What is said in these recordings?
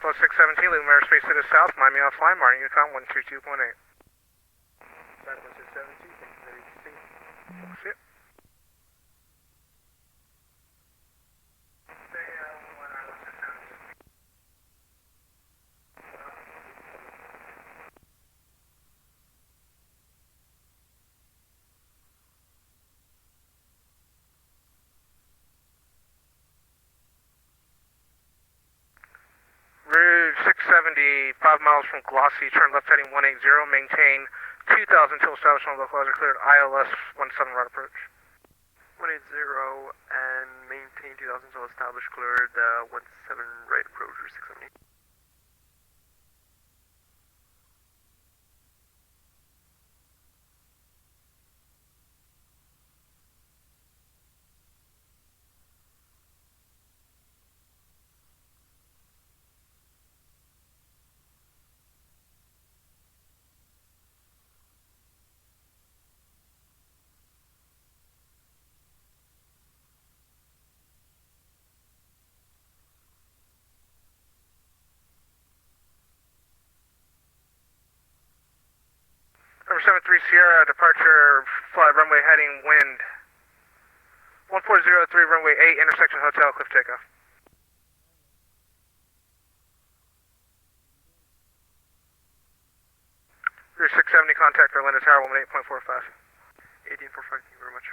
Flow 617, leaving airspace to the south, Miami offline, Martin Yukon 122.8. Jacksonville 672, thank you for the ATC. Shit. Route 670, 5 miles from Glossy, turn left heading 180, maintain 2000 until establishment of localizer cleared, ILS 17 right approach. 180 and maintain 2000 until established cleared, 17 right approach, Route 670. Number 73 Sierra, departure, flight runway heading wind. 1403 runway 8, intersection hotel, cliff takeoff. Route 670, contact Orlando Tower, 18.45. 1845, thank you very much.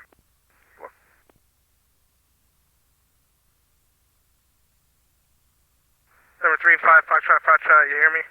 Number 35 Foxtrot, you hear me?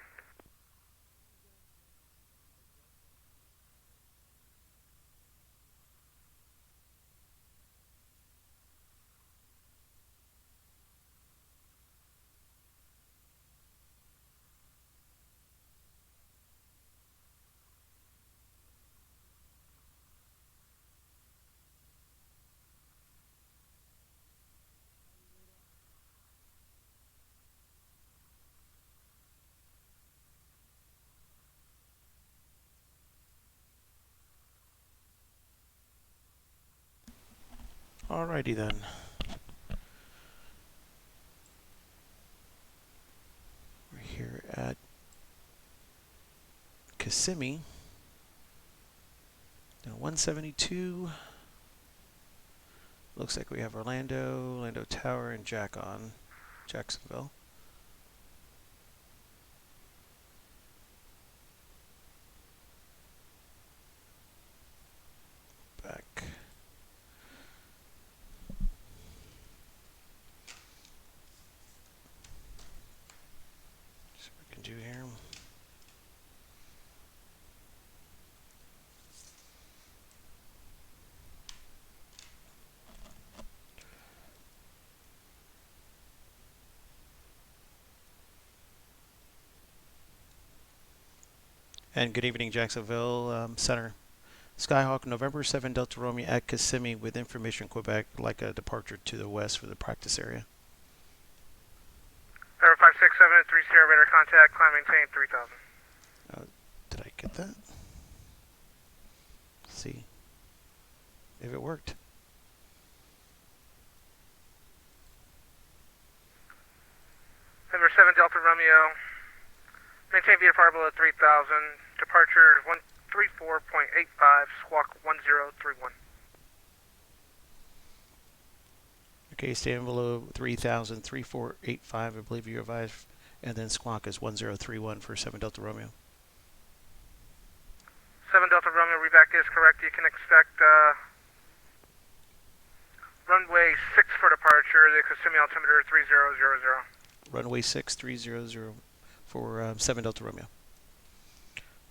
Alrighty then. We're here at Kissimmee. Now 172. Looks like we have Orlando Tower, and Jacksonville. Back. See what we can do here. And good evening, Jacksonville Center. Skyhawk, November 7 Delta Romeo at Kissimmee with information Quebec, like a departure to the west for the practice area. Number 5673 Sierra, radar contact, climb maintain 3000. Did I get that? Let's see if it worked. Number 7 Delta Romeo, maintain VFR below 3000, departure 134.85, squawk 1031. Okay, stand below 3,000, 3485, I believe you advised, and then squawk is 1031 for 7 Delta Romeo. 7 Delta Romeo, reback is correct. You can expect runway 6 for departure, the Kissimmee altimeter 3000. Runway 6300 for 7 Delta Romeo.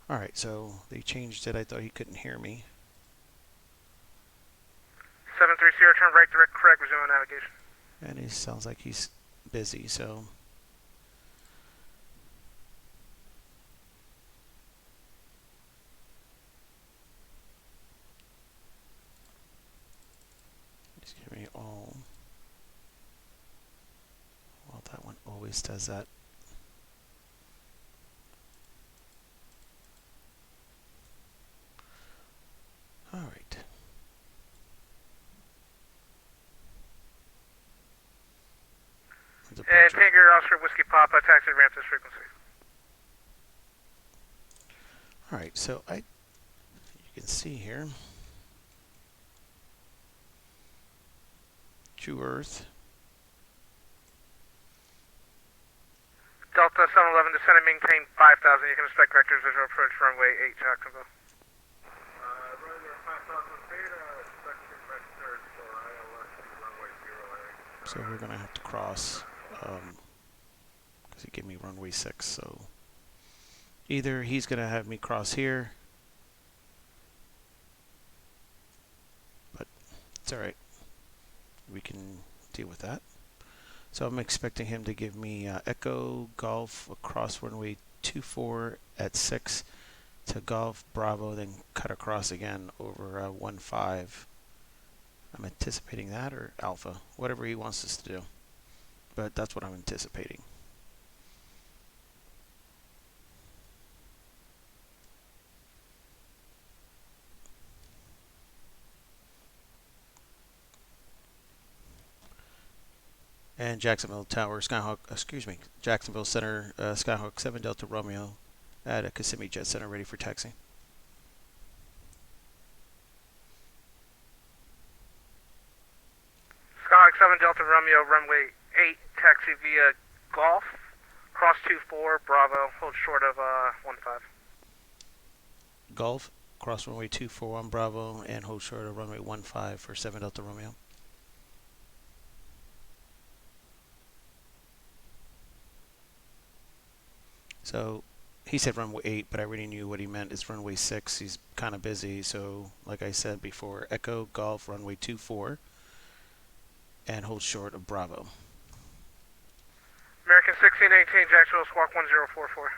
Alright, so they changed it. I thought he couldn't hear me. 73 Sierra, turn right, direct, correct, resume navigation. And he sounds like he's busy, so... He's giving me all... Well, that one always does that. Alright. And Tango Oscar Whiskey Papa, taxi ramp this frequency. All right, so you can see here, True Earth. Delta 711, descend and maintain 5,000. You can expect vectors visual approach runway 8, Jacksonville. Runway 5,000 feet, expecting vectors for ILS runway 08. So we're gonna have to cross, because he gave me runway 6. So either he's gonna have me cross here, but it's all right. We can deal with that. So I'm expecting him to give me Echo Golf across runway 24 at 6 to Golf Bravo, then cut across again over 15. I'm anticipating that, or Alpha, whatever he wants us to do. But that's what I'm anticipating. And Jacksonville Tower, Skyhawk, Jacksonville Center, Skyhawk 7 Delta Romeo at a Kissimmee Jet Center, ready for taxi. Skyhawk 7 Delta Romeo, runway 8, taxi via Golf, cross 24, Bravo, hold short of 15. Golf, cross runway 24 on Bravo, and hold short of runway 15 for 7 Delta Romeo. So he said runway 8, but I already knew what he meant. It's runway 6. He's kind of busy. So like I said before, Echo Golf runway 24 and hold short of Bravo. American 1618, Jacksonville Squawk 1044.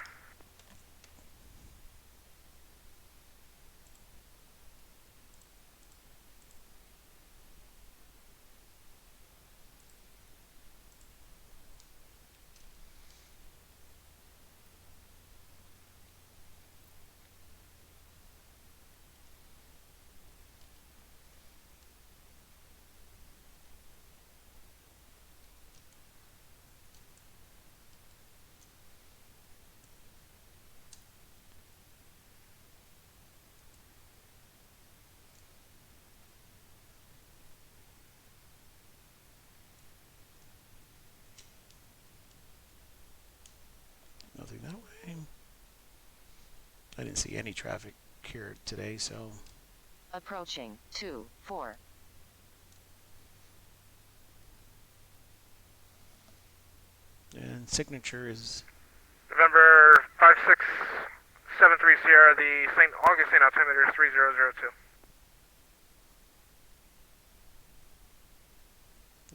Nothing that way. I didn't see any traffic here today, so. Approaching 2-4. And signature is November 5673 Sierra, the St. Augustine altimeter is 3002.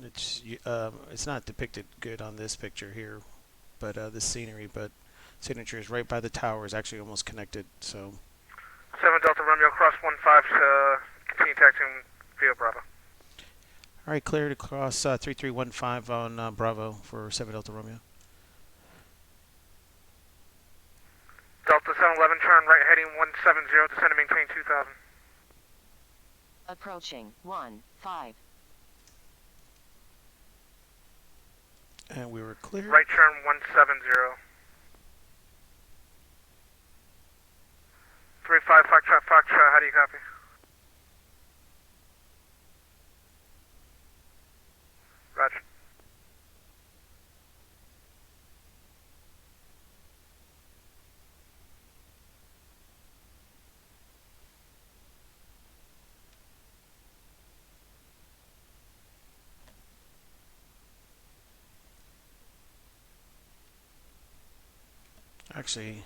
it's not depicted good on this picture here, but the scenery, but signature is right by the tower, is actually almost connected, so. 7 Delta Romeo, cross 15 to continue taxiing via Bravo. All right, clear to cross 3315 on Bravo for 7 Delta Romeo. Delta 711, turn right heading 170, descend and maintain 2000. Approaching 15. And we were clear. Right turn 170. 35 Foxtrot, how do you copy? Roger. Actually,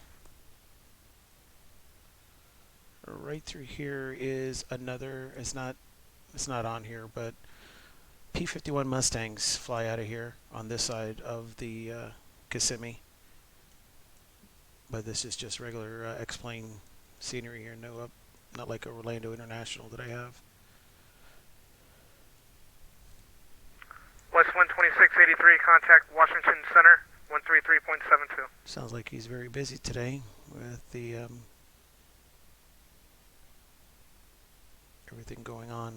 right through here is another, it's not on here, but P-51 Mustangs fly out of here on this side of the Kissimmee. But this is just regular X-plane scenery here, not like Orlando International that I have. West wind 2683, contact Washington Center, 133.72. Sounds like he's very busy today with the everything going on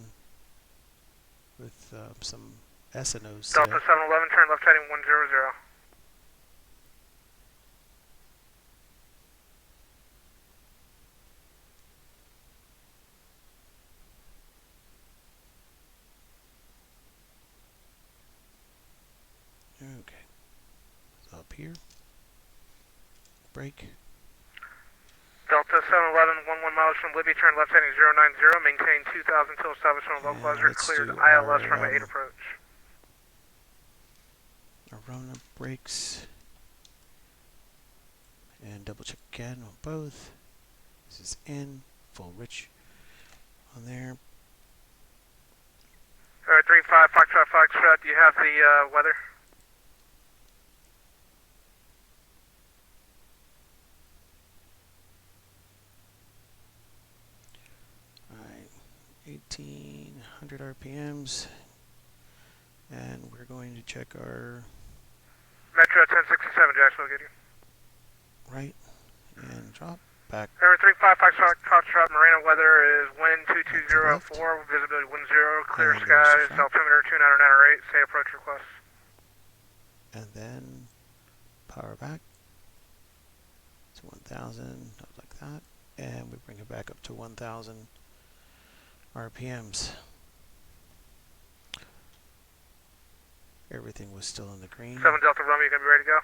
with some SNOs Delta today. 711, turn left heading 100. Okay. So up here. Brake. Delta 711, 11 miles from Libby, turn left heading 090, maintain 2000 until establishment of localizer, Let's cleared do ILS our, from 8 approach. Our Rona brakes. And double check again on both. This is in, full rich on there. Alright, 35, Foxtrot, do you have the weather? Alright, 1800 RPMs. And we're going to check our Metro 1067, Jacksonville, get you. right and drop back. Air 35, Foxtrot, Marina weather is wind Left. 2204, visibility 10, clear And there's skies, front. altimeter 2998, say approach request. And then power back to 1000, like that. And we bring it back up to 1000 RPMs. Everything was still in the green. 7 Delta Romeo, you gonna be ready to go?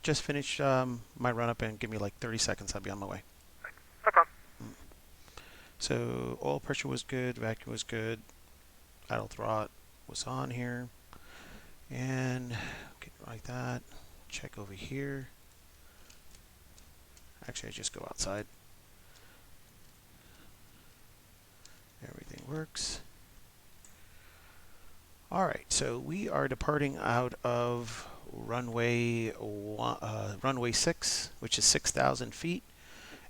Just finished my run up and give me like 30 seconds. I'll be on my way. No problem. So oil pressure was good, vacuum was good, idle throttle was on here, and okay, like that. Check over here. Actually, I just go outside. Everything works. All right, so we are departing out of runway 6, which is 6,000 feet.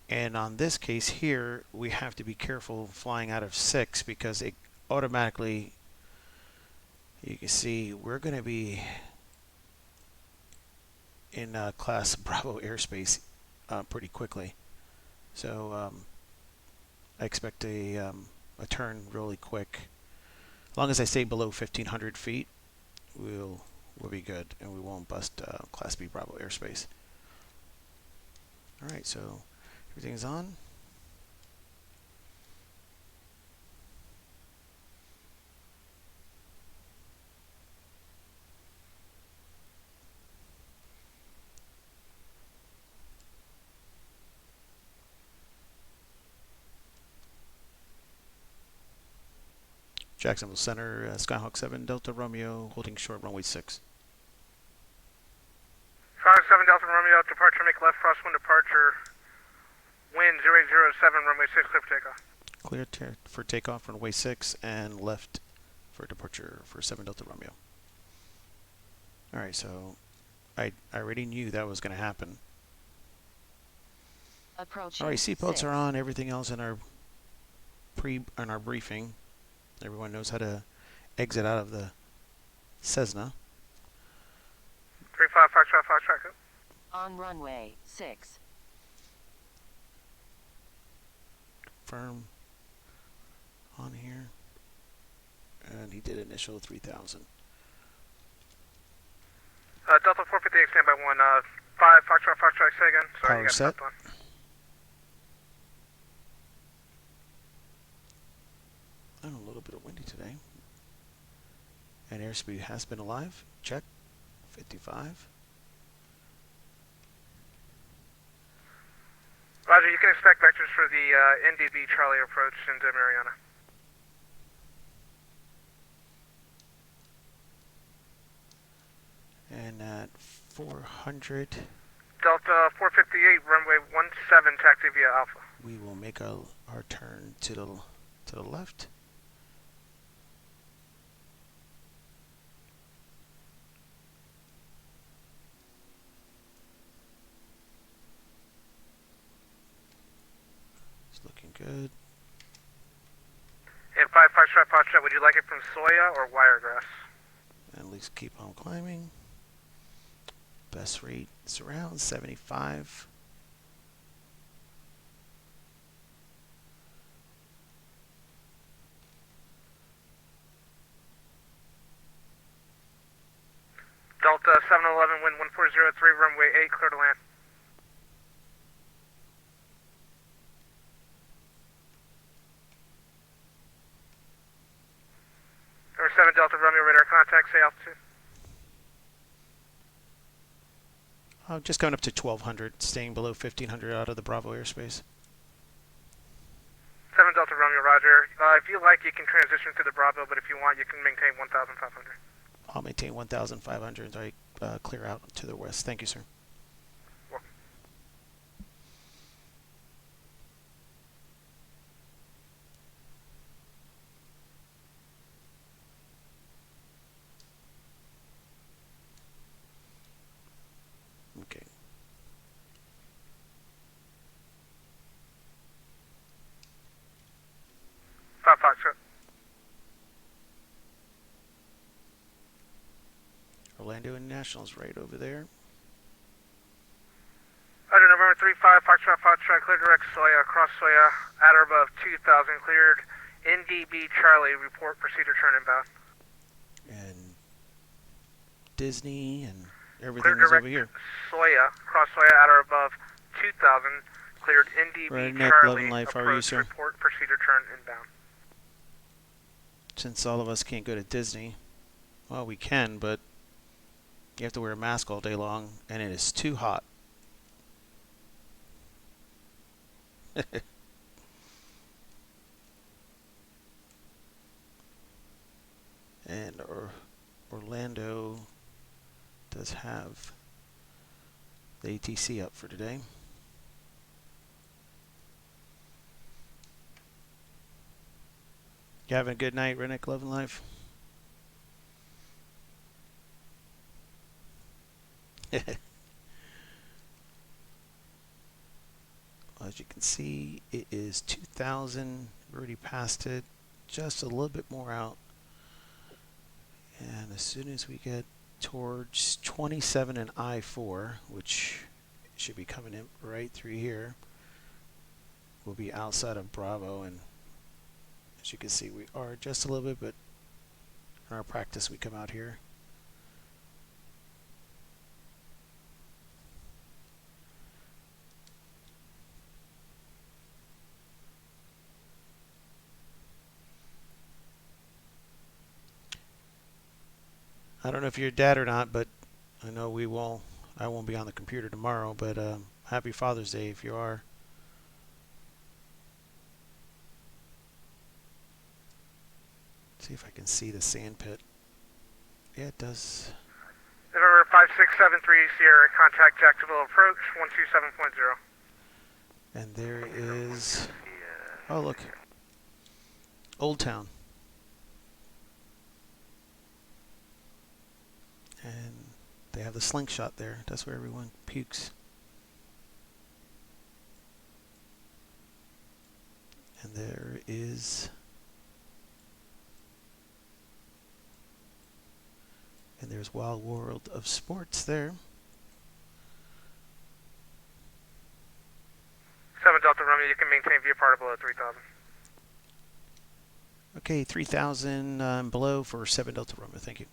And on this case here, we have to be careful flying out of 6 because it automatically, you can see, we're going to be in class Bravo airspace pretty quickly. So I expect a turn really quick. As long as I stay below 1,500 feet, we'll be good, and we won't bust Class B Bravo airspace. All right, so everything's on. Jacksonville Center, Skyhawk 7, Delta Romeo, holding short runway 6. Skyhawk 7 Delta Romeo, departure, make left crosswind departure, wind 0807, runway 6, clear for takeoff. Clear for takeoff runway 6 and left for departure for 7 Delta Romeo. All right, so I already knew that was going to happen. Approaching. All right, seatbelts 6. are on. Everything else in our briefing. Everyone knows how to exit out of the Cessna. 35 Foxtrot, go. On runway 6. Firm on here. And he did initial 3,000. Delta 458, stand by 1, 5 Foxtrot, say again. Sorry, Power you got set. stopped on. I'm a little bit windy today. And airspeed has been alive. Check. 55. Roger, you can expect vectors for the NDB Charlie approach into Mariana. And at 400, Delta 458, runway 17, taxi via Alpha. we will make our turn to the left. It's looking good. And 5 Foxtrot, would you like it from Soya or Wiregrass? And at least keep on climbing. Best rate is around 75. Delta 711, wind 1403, runway 8, clear to land. Number 7 Delta Romeo, radar contact, say altitude. Just going up to 1200, staying below 1500 out of the Bravo airspace. 7 Delta Romeo, roger. If you like, you can transition to the Bravo, but if you want, you can maintain 1,500. I'll maintain 1,500 until I clear out to the west. Thank you, sir. Welcome. Okay. Foxtrot. Orlando International's right over there. Roger, November 35, Foxtrot, clear direct Soya, cross Soya, at or above 2,000, cleared. NDB Charlie, report procedure turn inbound. And Disney and everything Clear is direct over here. Soya, cross Soya, at or above 2,000, cleared. NDB Redneck Charlie, Loving Life, how are you, approach, sir? report procedure turn inbound. Since all of us can't go to Disney, well, we can, but you have to wear a mask all day long, and it is too hot. And Orlando does have the ATC up for today. You having a good night, Redneck Love and Life? As you can see, it is 2,000. We already passed it. Just a little bit more out. And as soon as we get towards 27 and I-4, which should be coming in right through here, we'll be outside of Bravo. And as you can see, we are just a little bit, but in our practice, we come out here. I don't know if you're dad or not, but I know I won't be on the computer tomorrow, but happy Father's Day if you are. See if I can see the sand pit. Yeah, it does. November 5673, Sierra, contact Jacksonville approach 127.0. And there is, oh look, Old Town. And they have the slingshot there. That's where everyone pukes. And there is, and there's Wild World of Sports there. 7 Delta Romeo, you can maintain via part below 3,000. Okay, 3,000 below for 7 Delta Romeo. Thank you.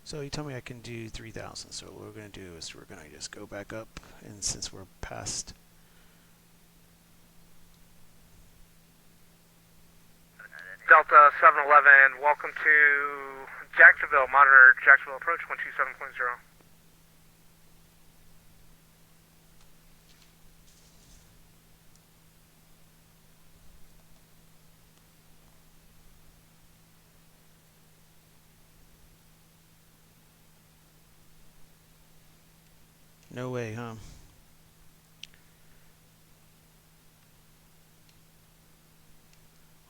So you tell me I can do 3,000. So what we're going to do is we're going to just go back up, and since we're past Delta 711, welcome to Jacksonville, monitor Jacksonville approach 127.0. no way, huh?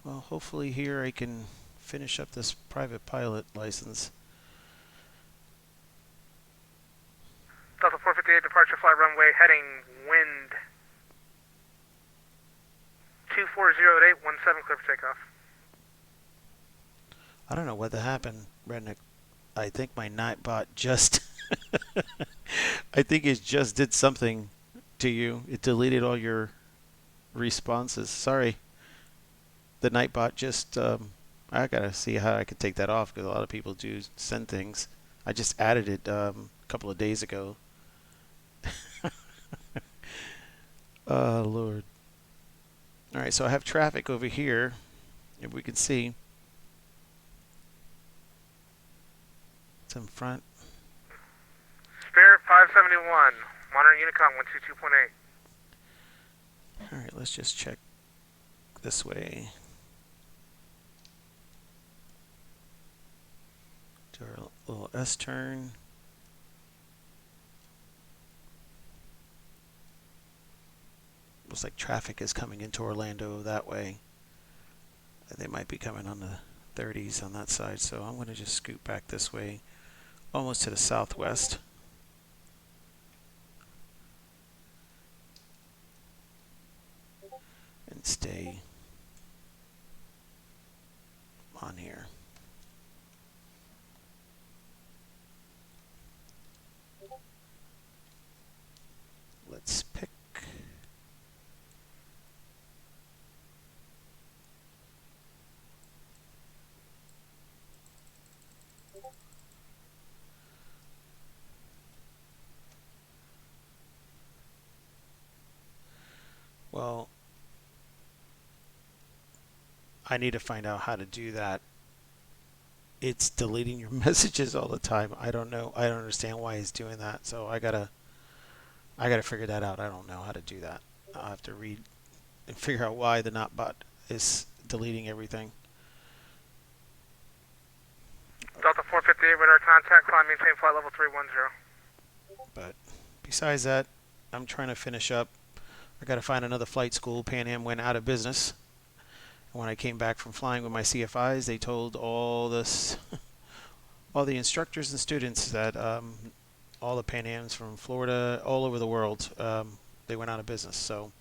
Well, hopefully here I can finish up this private pilot license. Delta 458, departure flight runway, heading wind 240817, clear for takeoff. I don't know what happened, Redneck. I think my Nightbot just I think it just did something to you. It deleted all your responses. Sorry. The Nightbot just I gotta see how I can take that off, because a lot of people do send things. I just added it a couple of days ago. Oh Lord. Alright, so I have traffic over here, if we can see. What's in front? Spirit 571, Modern Unicom 122.8. Alright, let's just check this way. Do our little S-turn. Looks like traffic is coming into Orlando that way. They might be coming on the 30s on that side, so I'm going to just scoot back this way, almost to the southwest. And stay on here. Let's pick. Well, I need to find out how to do that. It's deleting your messages all the time. I don't know. I don't understand why it's doing that. So I gotta figure that out. I don't know how to do that. I'll have to read and figure out why the not bot is deleting everything. Delta 458, radar contact, climb, maintain flight level 310. But besides that, I'm trying to finish up. I got to find another flight school. Pan Am went out of business. And when I came back from flying with my CFIs, they told all this, all the instructors and students that all the Pan Ams from Florida, all over the world, they went out of business. So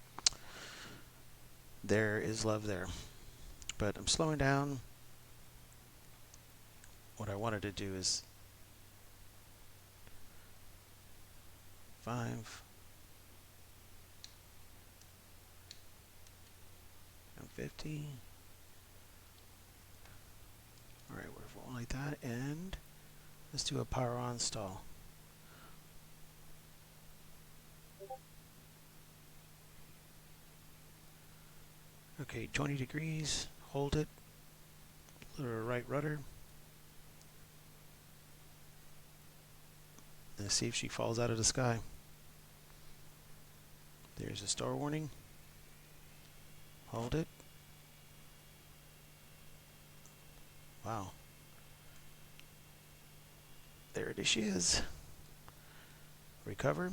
there is love there. But I'm slowing down. What I wanted to do is 5 and 50. All right, we're like that, and let's do a power on stall. Okay, 20 degrees. Hold it. Little right rudder. Let's see if she falls out of the sky. There's a star warning. Hold it. Wow. There it is. She is. Recover.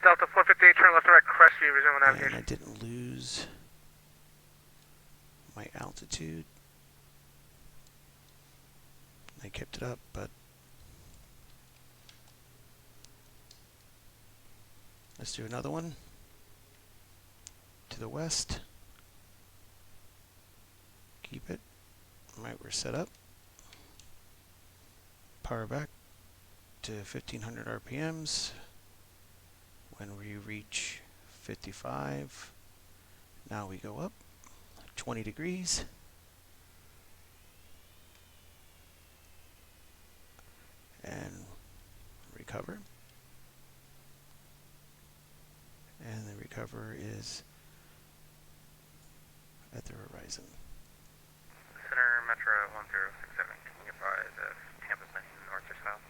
Delta 458, turn left to right, crest view, resume navigation. And I didn't lose my altitude. I kept it up, but let's do another one to the west. Keep it. Alright, we're set up. Power back to 1500 RPMs. When we reach 55, now we go up 20 degrees. And recover. And the recover is at the horizon. Center Metro 1067, can you advise if Tampa's heading north or south?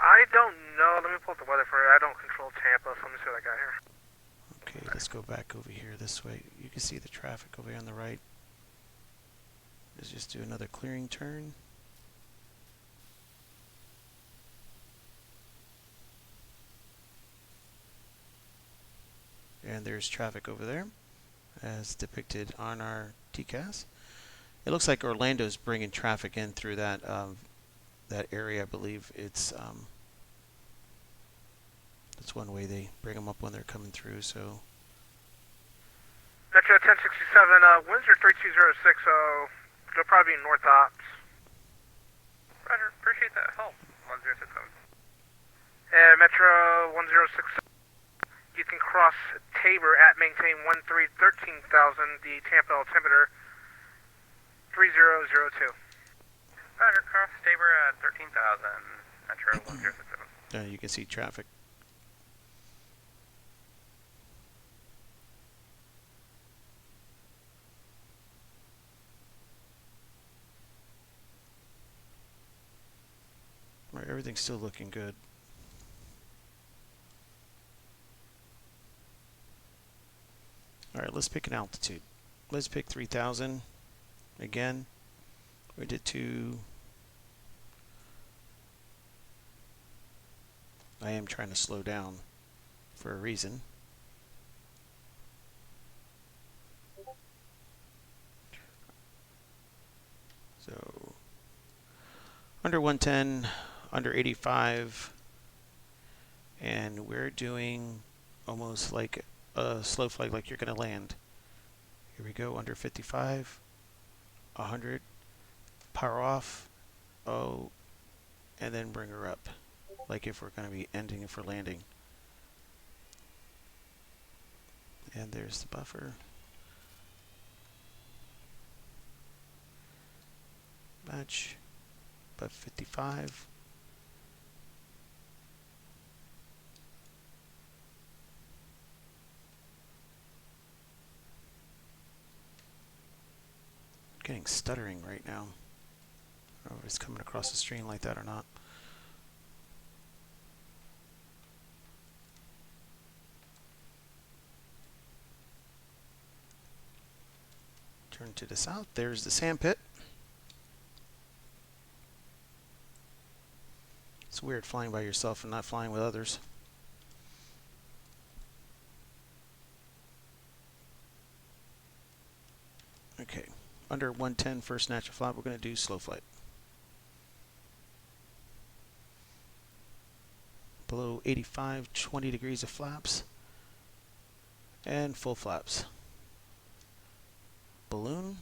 I don't know. Let me pull up the weather for you. I don't control Tampa, so let me see what I got here. Okay, let's go back over here this way. You can see the traffic over here on the right. Let's just do another clearing turn. And there's traffic over there, as depicted on our TCAS. It looks like Orlando's bringing traffic in through that that area. I believe it's that's one way they bring them up when they're coming through. So Metro 1067, Windsor 3206, so they'll probably be north ops. Roger, appreciate that help. 1067. And Metro 1067, you can cross Tabor at maintain 13,000, the Tampa altimeter 3002. Roger, cross Tabor at 13,000, Metro 1067. you can see traffic. everything's still looking good. Alright, let's pick an altitude. Let's pick 3,000. Again, we did 2. I am trying to slow down for a reason. So, under 110, under 85, and we're doing almost like a slow flight like you're going to land. Here we go, under 55, 100, power off, oh, and then bring her up, like if we're going to be ending if we're landing. And there's the buffer. Match, about 55. Getting stuttering right now. I don't know if it's coming across the screen like that or not. Turn to the south. There's the sand pit. It's weird flying by yourself and not flying with others. Okay, under 110 first natural flight, we're going to do slow flight. Below 85, 20 degrees of flaps. And full flaps. Balloon.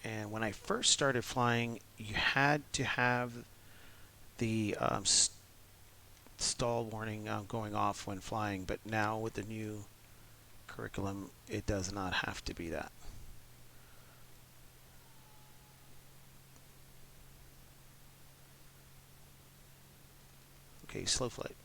And when I first started flying, you had to have the stall warning going off when flying, but now with the new curriculum, it does not have to be that. Okay, slow flight.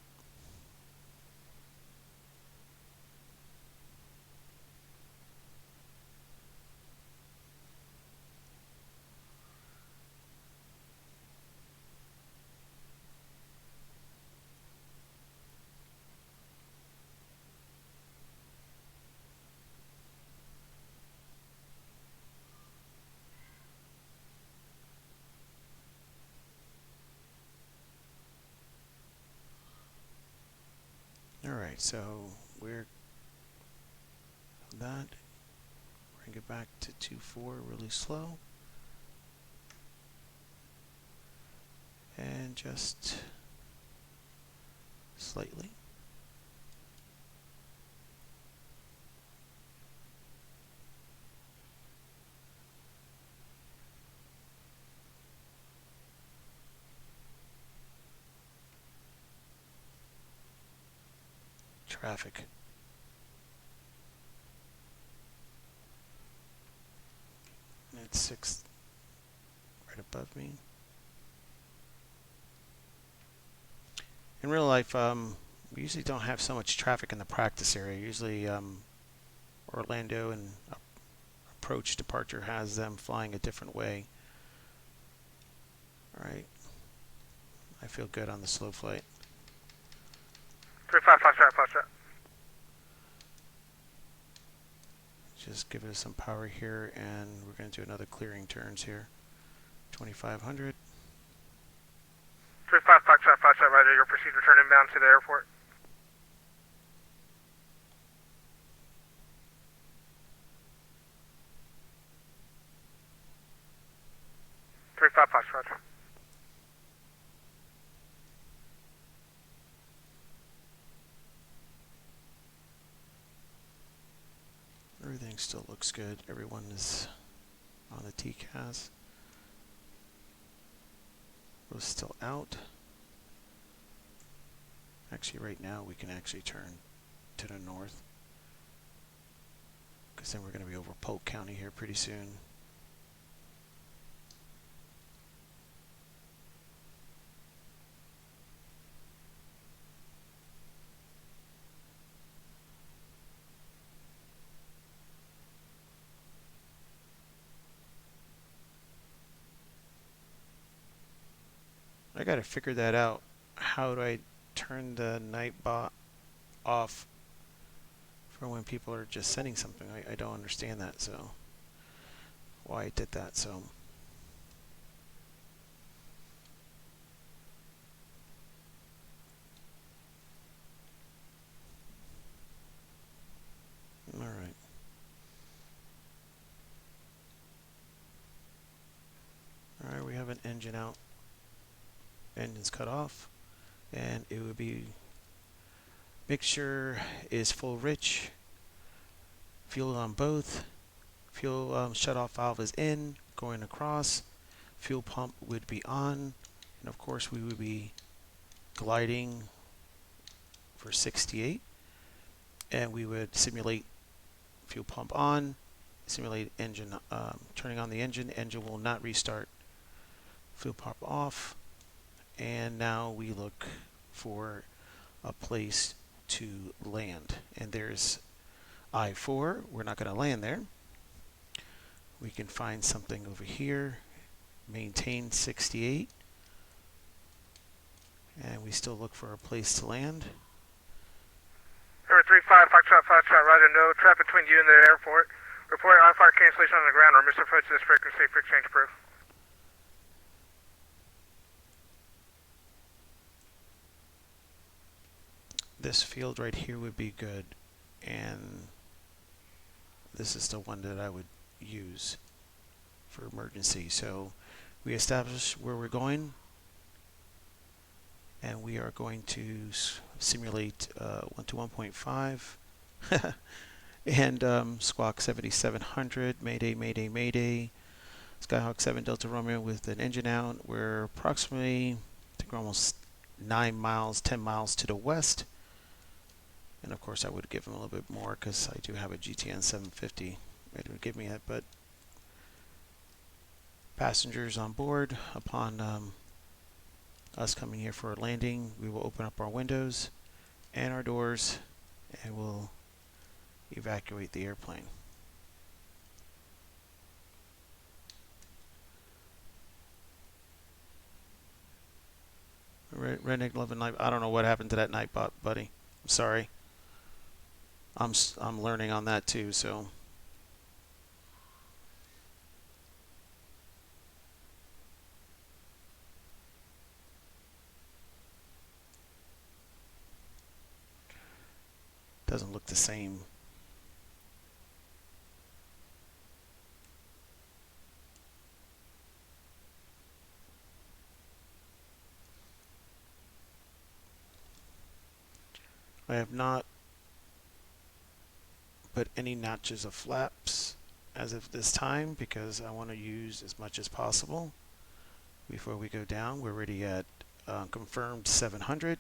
Alright, so we're that. Bring it back to 2-4 really slow. And just slightly. Traffic. It's 6 right above me. In real life, we usually don't have so much traffic in the practice area. Usually Orlando and approach departure has them flying a different way. Alright. I feel good on the slow flight. 35, Foxtrot. Just give it some power here, and we're going to do another clearing turns here. 2,500. 35, Foxtrot, Roger. Your proceed return inbound to the airport. Roger. Everything still looks good. Everyone is on the TCAS. We're still out. Actually, right now we can actually turn to the north, because then we're going to be over Polk County here pretty soon. got to figure that out. How do I turn the night bot off for when people are just sending something? I don't understand that, so why I did that. So all right. All right, we have an engine out. Engine's cut off, and it would be mixture is full rich. Fuel on both. Fuel shut-off valve is in, going across. Fuel pump would be on, and of course we would be gliding for 68, and we would simulate fuel pump on, simulate engine turning on the engine. Engine will not restart. Fuel pump off, and now we look for a place to land. And there's I-4. We're not going to land there. We can find something over here. Maintain 68. And we still look for a place to land. Number 35, Foxtrot, roger, no traffic between you and the airport. Report on-fire cancellation on the ground or misapproach this frequency for exchange proof. This field right here would be good, and this is the one that I would use for emergency. So we establish where we're going, and we are going to simulate 1 to 1.5 and Squawk 7700, Mayday, Mayday, Mayday. Skyhawk 7 Delta Romeo with an engine out. We're approximately, I think we're almost 9 miles, 10 miles to the west. And of course I would give them a little bit more because I do have a GTN 750. It would give me that, but passengers on board. Upon us coming here for a landing, we will open up our windows and our doors and we'll evacuate the airplane. Redneck 11 night. I don't know what happened to that night bot, buddy. I'm sorry. I'm learning on that too, so. Doesn't look the same. I have not put any notches of flaps as of this time because I want to use as much as possible before we go down. We're already at confirmed 700.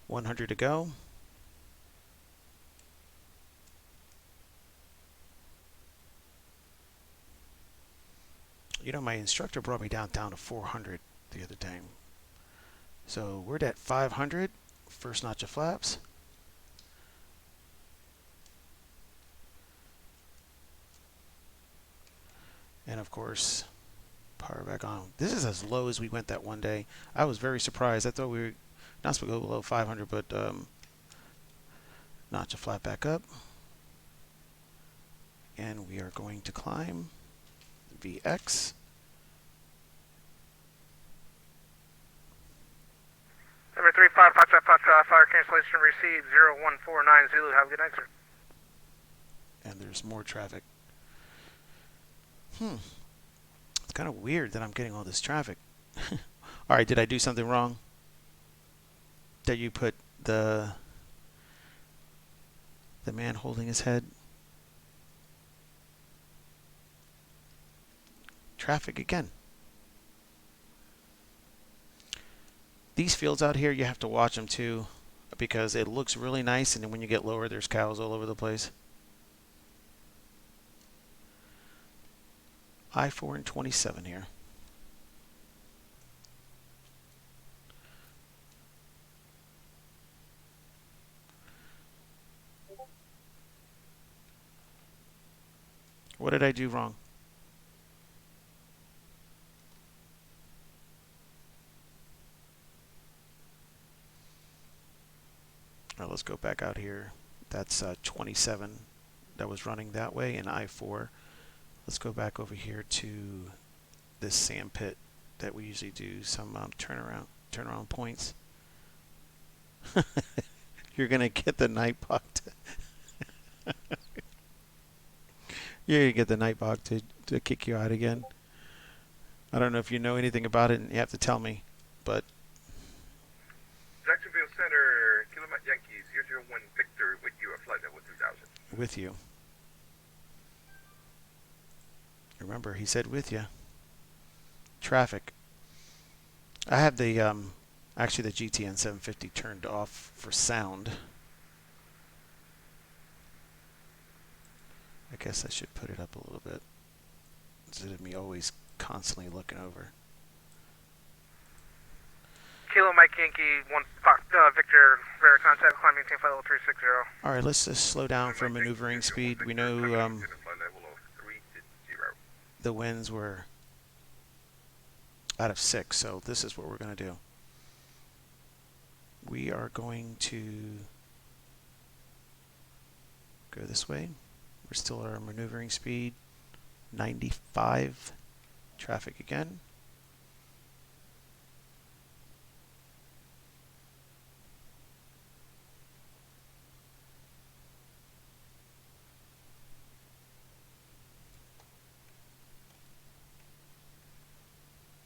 $100 to go. You know, my instructor brought me down to 400 the other time. So we're at 500, first notch of flaps. And of course, power back on. This is as low as we went that one day. I was very surprised. I thought we were not supposed to go below 500, but notch a flap back up. And we are going to climb VX. Number 35, Foxtrot, fire cancellation received 0149 Zulu. Have a good night, sir. And there's more traffic. It's kind of weird that I'm getting all this traffic. All right, did I do something wrong? That you put the man holding his head? Traffic again. These fields out here, you have to watch them too, because it looks really nice, and then when you get lower, there's cows all over the place. I-4 and 27 here. What did I do wrong? All right, let's go back out here. That's 27 that was running that way in I-4. Let's go back over here to this sand pit that we usually do some turnaround points. You're gonna get the night bug. You're gonna get the night bug to kick you out again. I don't know if you know anything about it, and you have to tell me. But Jacksonville Center, Kilometer Yankee 001 Victor with you at flight level 2000. with you. Remember, he said with you. Traffic. I have the actually the GTN 750 turned off for sound. I guess I should put it up a little bit instead of me always constantly looking over. Kilo Mike Yankee 1 Victor, radar contact, climb maintain flight level 360. All right, let's just slow down for maneuvering speed. We know the winds were out of 6, so this is what we're going to do. We are going to go this way. We're still at our maneuvering speed, 95. Traffic again.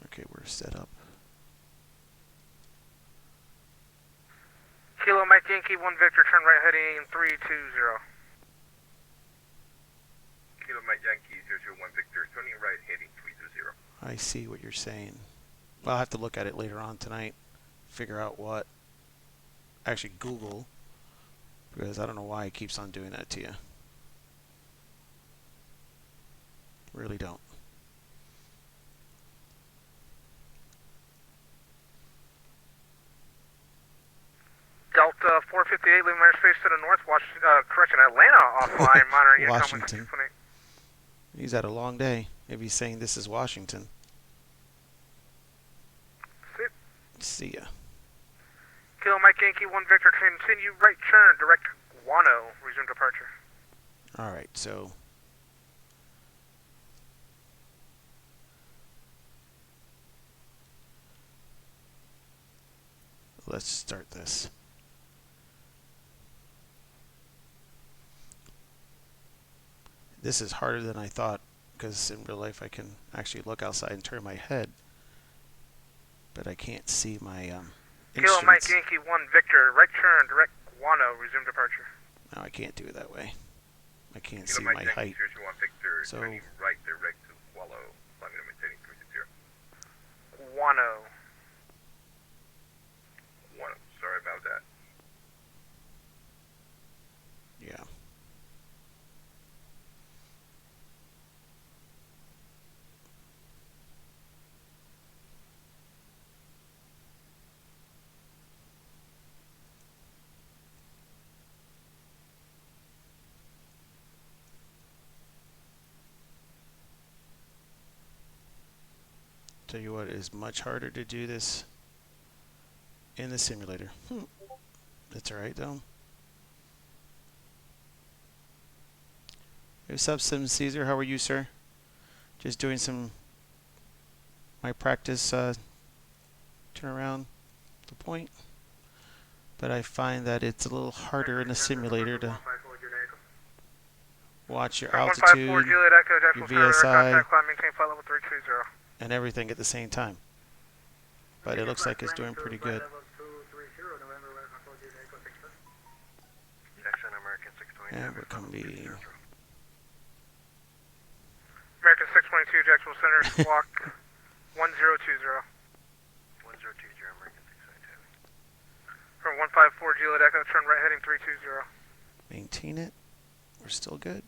Okay, we're set up. Kilo Mike Yankee 1 Victor, turn right heading 320. Kilo Mike Yankee 001 Victor, turning right heading 320. I see what you're saying. I'll have to look at it later on tonight, figure out what. Actually, Google, because I don't know why it keeps on doing that to you. Really don't. Delta 458, leaving airspace to the north, correction, Atlanta offline, monitoring Washington. He's had a long day if he's saying this is Washington. See ya. Kilo Mike Yankee 1 Victor, continue right turn, direct Guano, resume departure. Alright, so let's start this. This is harder than I thought, because in real life I can actually look outside and turn my head, but I can't see my Kilo Mike instruments. Yankee 1 Victor, right turn, direct Guano, resume departure. No, I can't do it that way. I can't Kilo see Mike my Yankee height. 001 Victor, So turning right direct to Wallow, climbing and maintaining 360. Guano. Sorry about that. yeah. Tell you what, it is much harder to do this in the simulator. That's alright though. Hey, what's up, Sim Caesar? How are you, sir? Just doing my practice turn around the point. But I find that it's a little harder in the simulator to watch your altitude, 154 Juliet Echo, your Jacksonville Center, radar VSI, contact, climb maintain flight level 320. and everything at the same time. But it looks like it's doing pretty good. Jackson American 620. And we're going to be American 622, Jacksonville Center, squawk 1020. 1020 American 622. From 154 Juliet Echo, turn right heading 320. maintain it. We're still good.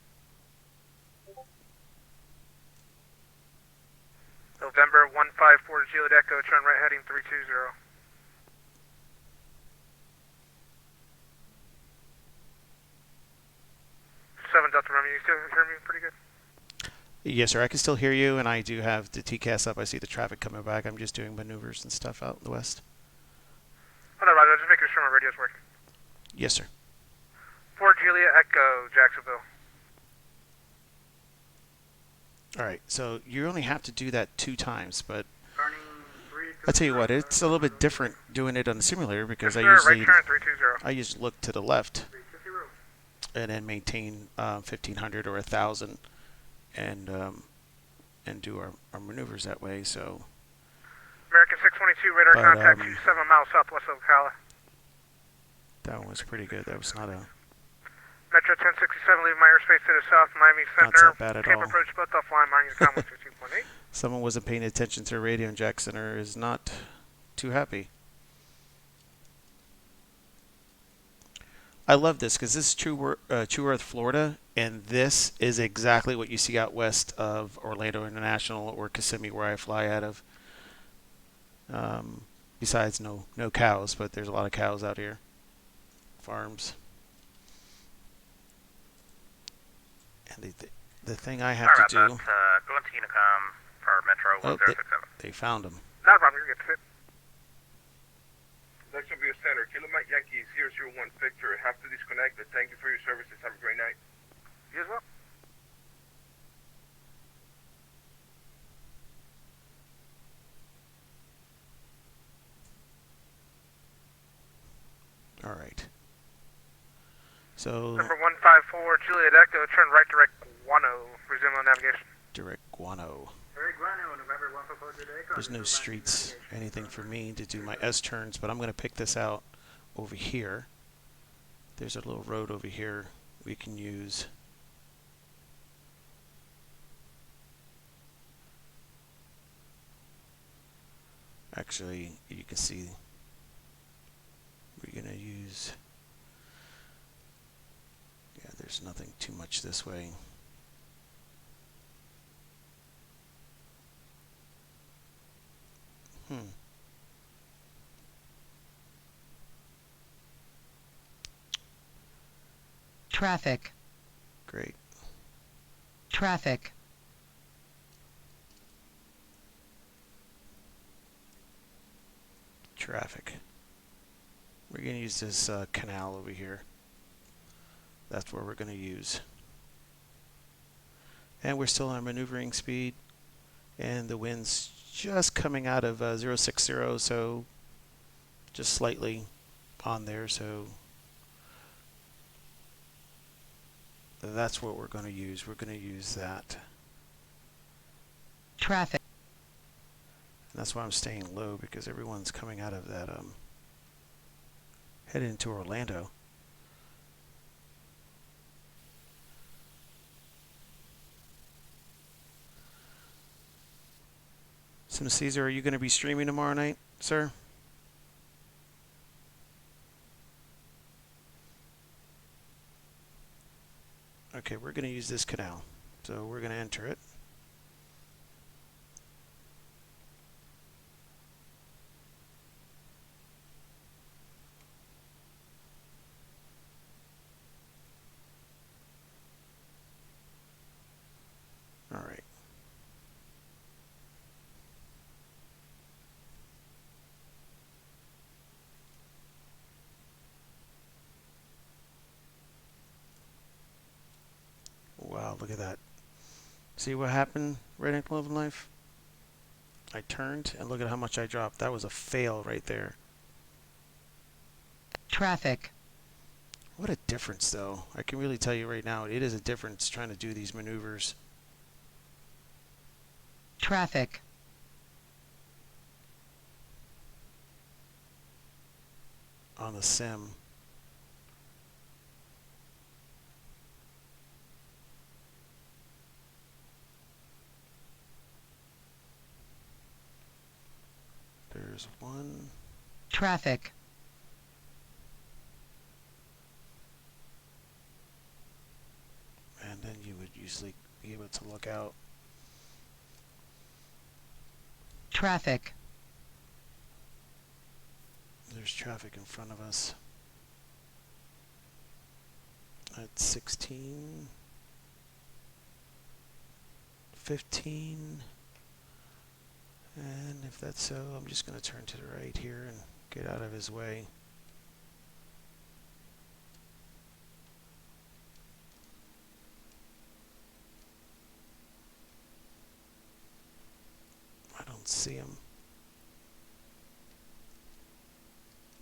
November 154 Juliet Echo, turn right heading 320. 7 Delta Romeo, you still hear me pretty good? Yes, sir. I can still hear you, and I do have the TCAS up. I see the traffic coming back. I'm just doing maneuvers and stuff out in the west. Hold on, Roger. Just making sure my radio's working. Yes, sir. 4 Julia Echo, Jacksonville. All right. So you only have to do that 2 times, but I'll tell you what, it's a little bit different doing it on the simulator because Yes, sir. Right turn 320. I usually look to the left and then maintain 1500 or 1000 and do our maneuvers that way. So American 622, radar contact 27 miles southwest of Ocala. that one was pretty good. That was not a Metro 1067, leave my airspace to the south, Miami not Center. that bad at Tampa all. approach both offline, Miami Unicom 122.8. Someone wasn't paying attention to the radio, and Jack Center is not too happy. I love this because this is True Earth, Florida, and this is exactly what you see out west of Orlando International or Kissimmee, where I fly out of. Besides no cows, but there's a lot of cows out here. Farms. And the thing I have to do... Go into Unicom for Metro 1067. They found them. Not a problem, you're good. Jacksonville Center, Kilo Mike Yankee 001 Victor. Have to disconnect, but thank you for your services. Have a great night. You as well. All right. So... Number 154, Juliet Echo, turn right direct Guano. Resume on navigation. Direct Guano. Guano, November 154 Juliet Echo. There's no streets, anything for me to do my S turns, but I'm going to pick this out over here. There's a little road over here we can use. Actually, you can see we're going to use... Yeah, there's nothing too much this way. Traffic. Great. Traffic. Traffic. We're going to use this canal over here. That's where we're going to use. And we're still on maneuvering speed. And the wind's just coming out of 060, so just slightly on there. So that's what we're going to use. We're going to use that. Traffic. And that's why I'm staying low, because everyone's coming out of that, headed into Orlando. So, Caesar, are you going to be streaming tomorrow night, sir? Okay, we're going to use this canal. So we're going to enter it. All right. Wow, look at that. See what happened right at Love and Life? I turned and look at how much I dropped. That was a fail right there. Traffic. What a difference, though. I can really tell you right now, it is a difference trying to do these maneuvers. Traffic. On the sim. There's one. Traffic. And then you would usually be able to look out. Traffic. There's traffic in front of us. At 16. 15. And if that's so, I'm just going to turn to the right here and get out of his way. I don't see him.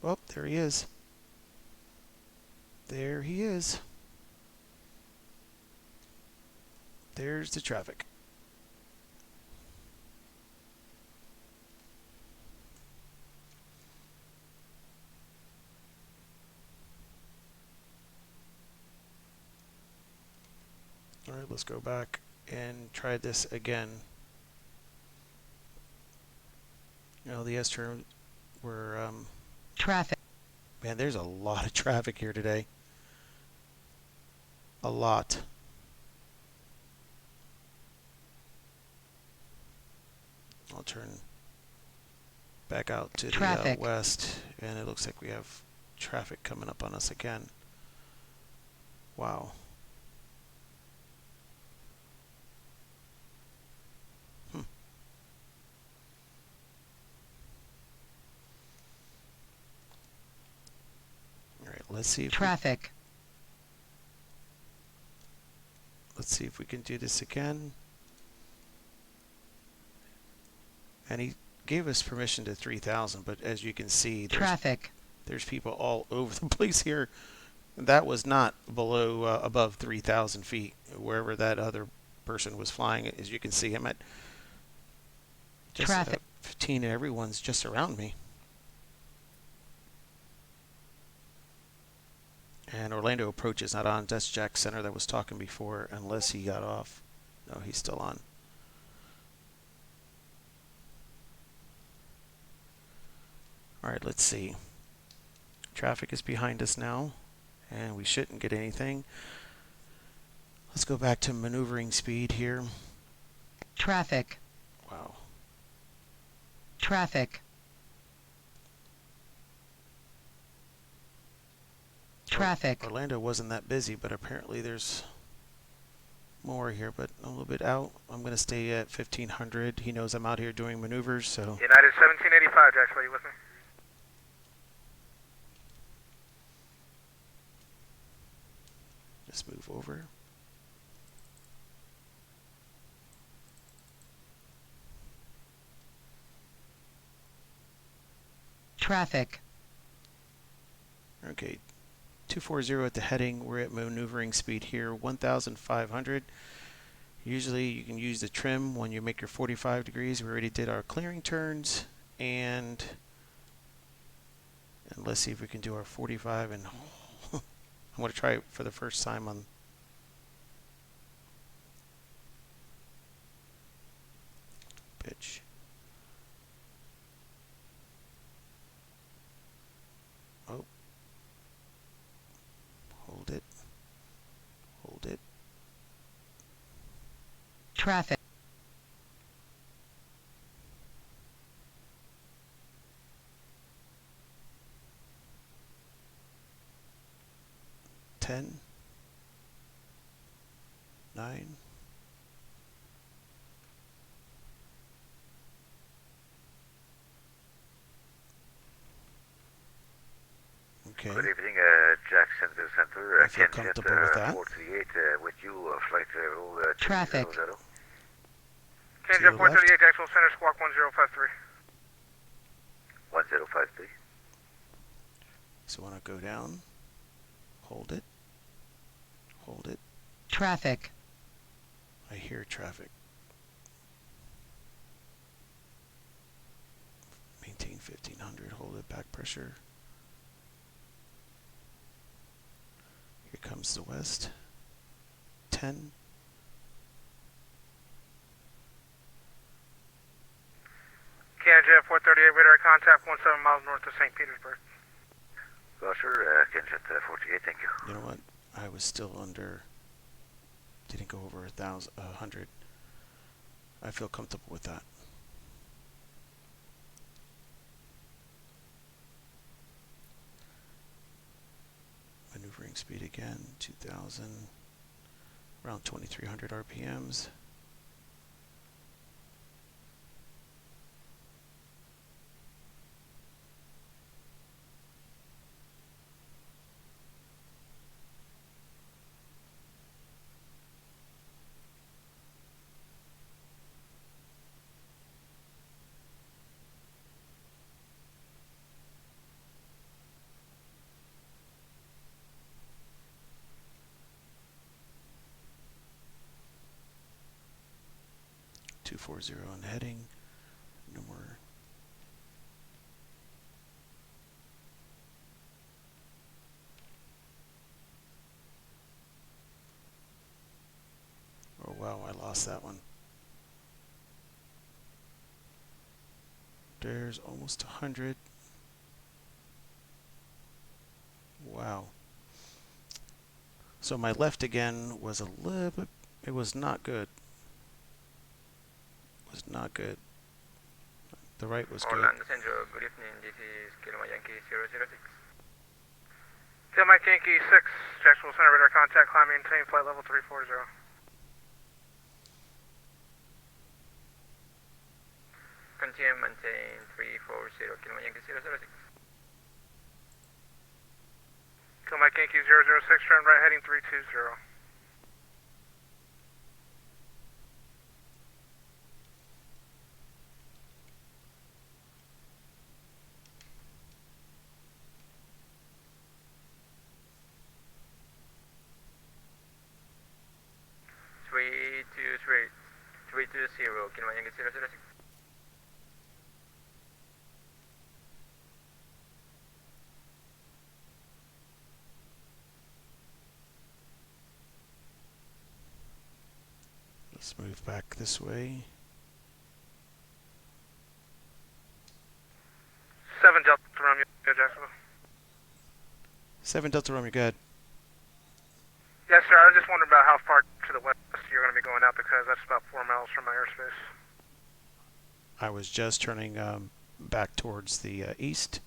Oh, there he is. There he is. There's the traffic. All right, let's go back and try this again. You know, the S-turn were, traffic, man, there's a lot of traffic here today. A lot. I'll turn back out to the Traffic. west, and it looks like we have traffic coming up on us again. Wow. All right, let's see if traffic, let's see if we can do this again. And he gave us permission to 3,000, but as you can see, traffic, there's people all over the place here. That was not below, above 3,000 feet, wherever that other person was flying. As you can see him at just traffic, 15, and everyone's just around me. And Orlando approach is not on. That's Jack Center that was talking before, unless he got off. No, he's still on. All right, let's see. Traffic is behind us now, and we shouldn't get anything. Let's go back to maneuvering speed here. traffic, Wow. traffic, traffic, Orlando wasn't that busy, but apparently there's more here, but a little bit out. I'm going to stay at 1,500. He knows I'm out here doing maneuvers, so. United 1785, Jacksonville, you with me? Just move over. traffic, Okay, 240 at the heading. We're at maneuvering speed here, 1,500. Usually you can use the trim when you make your 45 degrees. We already did our clearing turns, and let's see if we can do our 45. And I'm going to try it for the first time on pitch. Oh. Hold it. Hold it. traffic, Ten. 9. Okay. Good evening, Jacksonville Center. I feel Ken comfortable Jet, with that. 438 with you, flight level Traffic. 200. Kansas To the 438, Jacksonville Center, squawk 1053. 1053. So when I go down, hold it. Hold it. traffic, I hear traffic. Maintain 1,500. Hold it. Back pressure. Here comes the west. 10. Kansas 438, radar contact 17 miles north of St. Petersburg. Gosher, Ken Jet 438, thank you. You know what? I was still under. Didn't go over 100. I feel comfortable with that. Maneuvering speed again, 2,000, around 2,300 RPMs. 240 on heading. No more. Oh wow, I lost that one. There's almost 100. Wow. So my left again was a little bit, it was not good. It was not good. The right was good. Orlando Central, good evening. This is Kilo Yankee 006. Kilo Mike Yankee 6, Jacksonville Center, radar contact, climb, maintain flight level 340. Continue maintain 340, Kilo Yankee 006. Kilo Mike Yankee 006, turn right heading 320. Three two zero, Kilo Yankee 006. Let's move back this way. 7 Delta Romeo, Jacksonville. 7 Delta Romeo, good. Yes, sir. I was just wondering about how far to the west you're going to be going out because that's about 4 miles from my airspace. I was just turning back towards the east,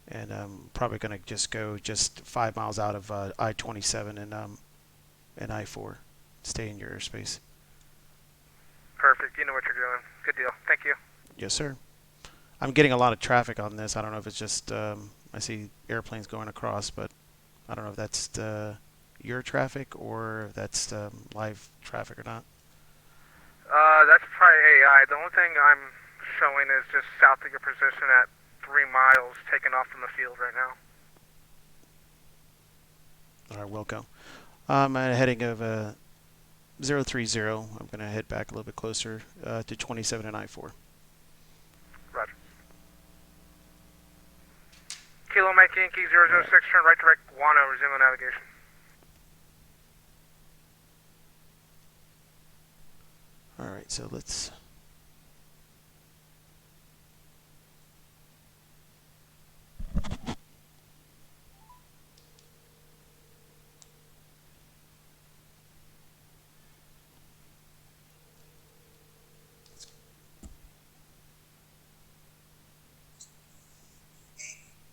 and I'm probably going to just go 5 miles out of I-27 and I-4. Stay in your airspace. Perfect. You know what you're doing. Good deal. Thank you. Yes, sir. I'm getting a lot of traffic on this. I don't know if it's just I see airplanes going across, but I don't know if that's your traffic or if that's live traffic or not. That's probably AI. The only thing I'm showing is just south of your position at 3 miles, taking off from the field right now. All right, Wilco. I'm at a heading of 030. I'm going to head back a little bit closer to 27 and I-4. Roger. Kilo Mike Yankee 006, turn right direct Guano, resume navigation. All right, so let's...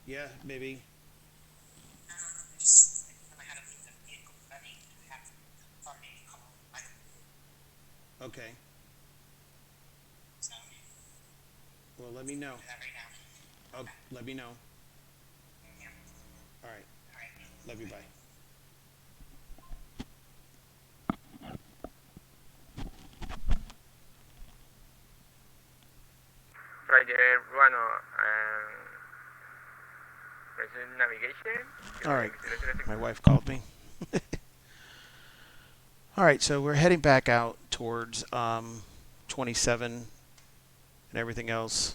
Yeah, maybe. Okay. Well, let me know. Oh, let me know. All right. Love you. Bye. Right there, Ruano, resume navigation. All right. My wife called me. All right, so we're heading back out towards 27 and everything else.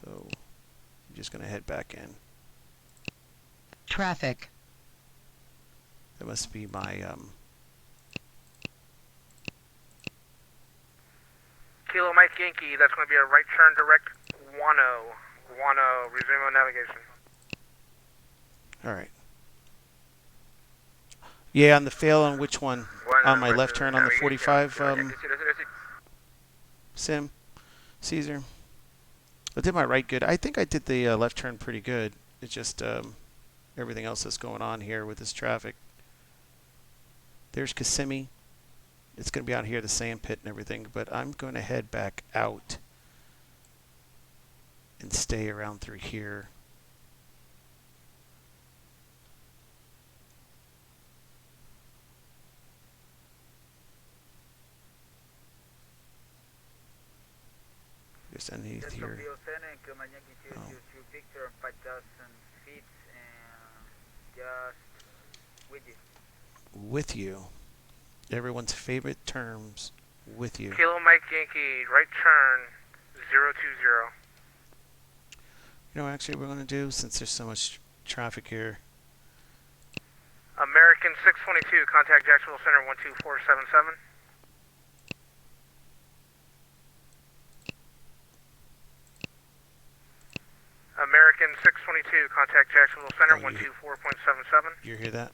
So I'm just going to head back in. Traffic. That must be my... Kilo Mike Yankee, that's going to be a right turn direct Guano. Guano, resume navigation. All right. Yeah, on the fail on which one? On my left turn on the 45 sim, Caesar. I did my right good. I think I did the left turn pretty good. It's just everything else that's going on here with this traffic. There's Kissimmee. It's going to be out here, the sand pit and everything, but I'm going to head back out and stay around through here. Just underneath here. Oh. Victor, 5,000 feet, and just with you. With you. everyone's favorite terms with you. Kilo Mike Yankee, right turn, 020. You know what actually we're going to do, since there's so much traffic here? American 622, contact Jacksonville Center 12477. American 622, contact Jacksonville Center Oh, you- 124.77. You hear that?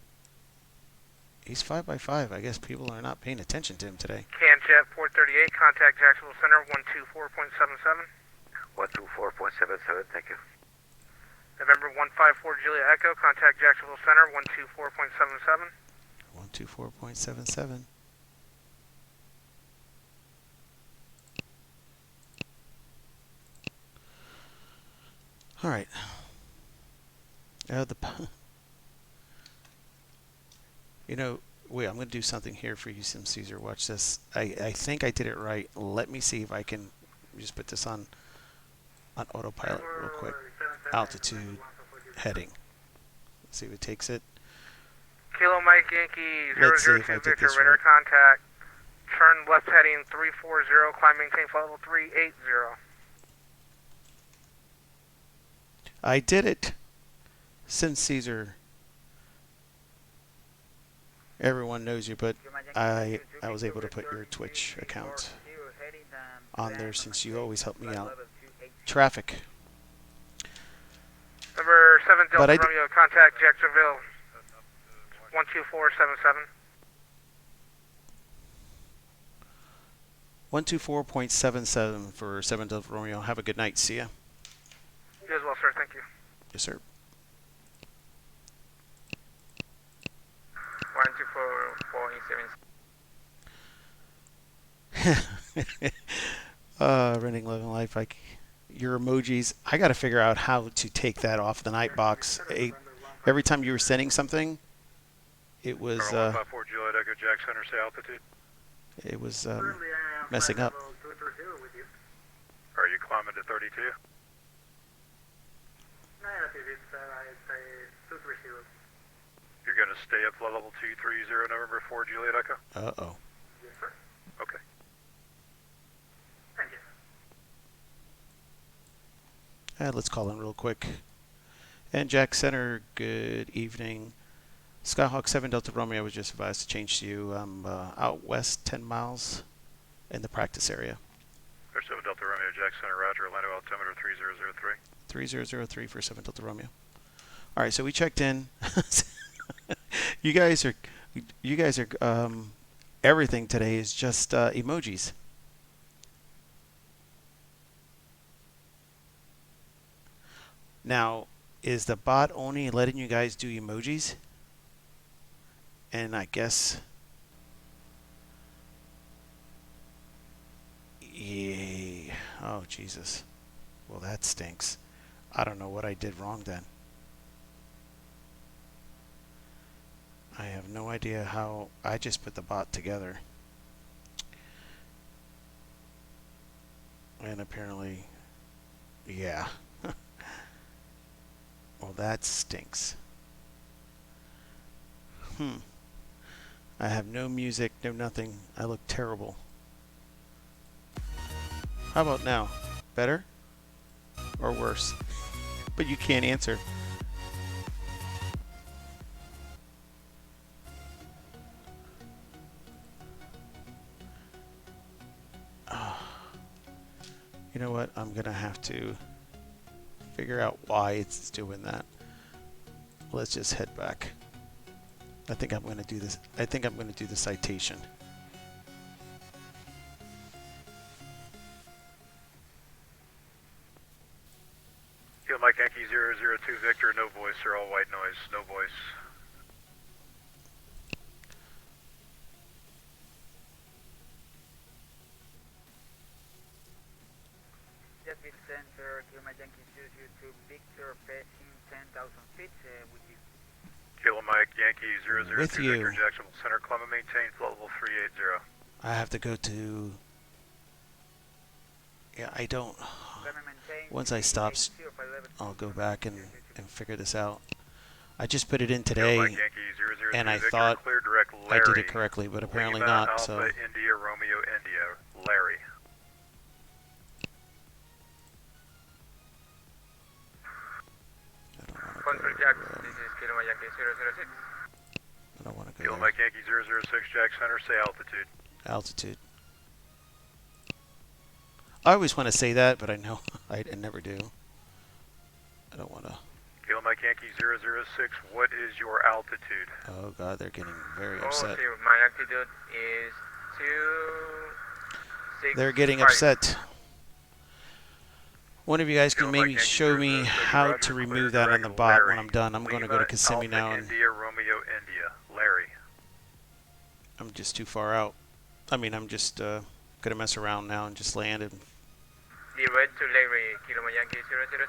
He's 5x5. I guess people are not paying attention to him today. Canjet 438, contact Jacksonville Center 124.77. 124.77, thank you. November 154 Julia Echo, contact Jacksonville Center 124.77. 124.77. All right. You know, wait, I'm going to do something here for you, Sim Caesar. Watch this. I think I did it right. Let me see if I can just put this on autopilot real quick. Altitude, heading. Let's see if it takes it. Kilo Mike Yankee Let's see 002 if I did Victor, this radar right. contact. Turn left heading 340, climb maintain flight level 380. I did it. Sim Caesar. Everyone knows you, but I was able to put your Twitch account on there since you always help me out. Traffic. Number 7 But Delta Romeo, contact Jacksonville 12477. 124.77 for 7 Delta Romeo. Have a good night. See ya. You as well, sir. Thank you. Yes, sir. 124.77. Running Living Life. Like your emojis. I got to figure out how to take that off the night box. Every time you were sending something, it was 154 Juliet Echo Jack Center, say altitude. it was messing up. Are you climbing to 32? You're going to stay at flight level 230 November 4 Juliet Echo? Uh-oh. Okay. Let's call in real quick. And Jack Center, good evening. Skyhawk 7 Delta Romeo was just advised to change to you. I'm out west 10 miles in the practice area. There's 7 Delta Romeo Jack Center, Roger. Orlando altimeter 3003. 3003 for 7 Delta Romeo. All right, so we checked in. You guys are everything today is just emojis. Now, is the bot only letting you guys do emojis? And I guess yeah. Oh, Jesus. Well, that stinks. I don't know what I did wrong then. I have no idea how I just put the bot together. And apparently, yeah. Well, that stinks. I have no music, no nothing. I look terrible. How about now? Better? Or worse? But you can't answer. You know what? I'm gonna have to figure out why it's doing that. Let's just head back. I think I'm gonna do this. I think I'm gonna do the citation. Kilo Mike Yankee 002 Victor, no voice, sir, all white noise, no voice. Jacksonville Center, Kilo Mike Yankee 002 Victor, passing 10,000 feet with you. Kilo Mike Yankee 002 With you. Victor, Jacksonville Center, climb and maintain flight level 380. I have to go to. Yeah, I don't. Once I stop, I'll go back and figure this out. I just put it in Kilo Mike today, Yankee 002 and I Victor, thought clear direct I Larry. did it correctly, but apparently Lima, not. Alpha, So India, Romeo, India, Larry. I don't want to Control go. Jax, this is Kilo Mike Yankee 006. I don't want to go Kilo there. Mike Yankee 006 Jack Center, say altitude. Altitude. I always want to say that, but I know I never do. I don't want to. Kilo Mike Yankee 006, what is your altitude? Oh God, they're getting very Oh, upset. see, my altitude is 265. They're getting upset. One of you guys can Kilo Mike maybe Yankee show me 006, how Roger, to clear remove that on direct the bot when Larry. I'm done. I'm going to go to Lima, Kissimmee Alpha, now, and India, Romeo, India, Larry. I'm just too far out. I mean, I'm just going to mess around now and just land and Direct to Larry, Kilo Mike Yankee 006.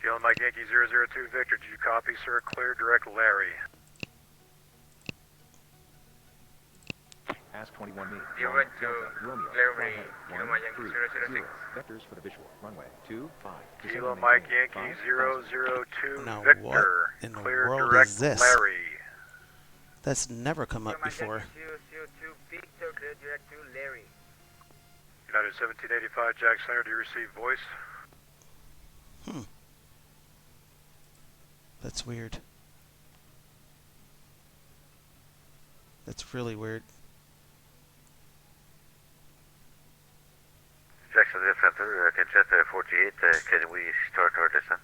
Kilo Mike Yankee 002 Victor, did you copy, sir? Clear direct Larry. Ask 21 me. Direct to Romeo. Larry, Fly Kilo height Mike Yankee 130. 006. Vectors for the visual. Runway 25. Kilo Mike Yankee 002 Now, Victor, what in the clear world direct is this? Larry. that's never come up before. 002 Victor, clear direct to Larry. United 1785 Jack Center, do you receive voice? That's weird. That's really weird. Jacksonville Center, Kinjet 48, can we start our descent?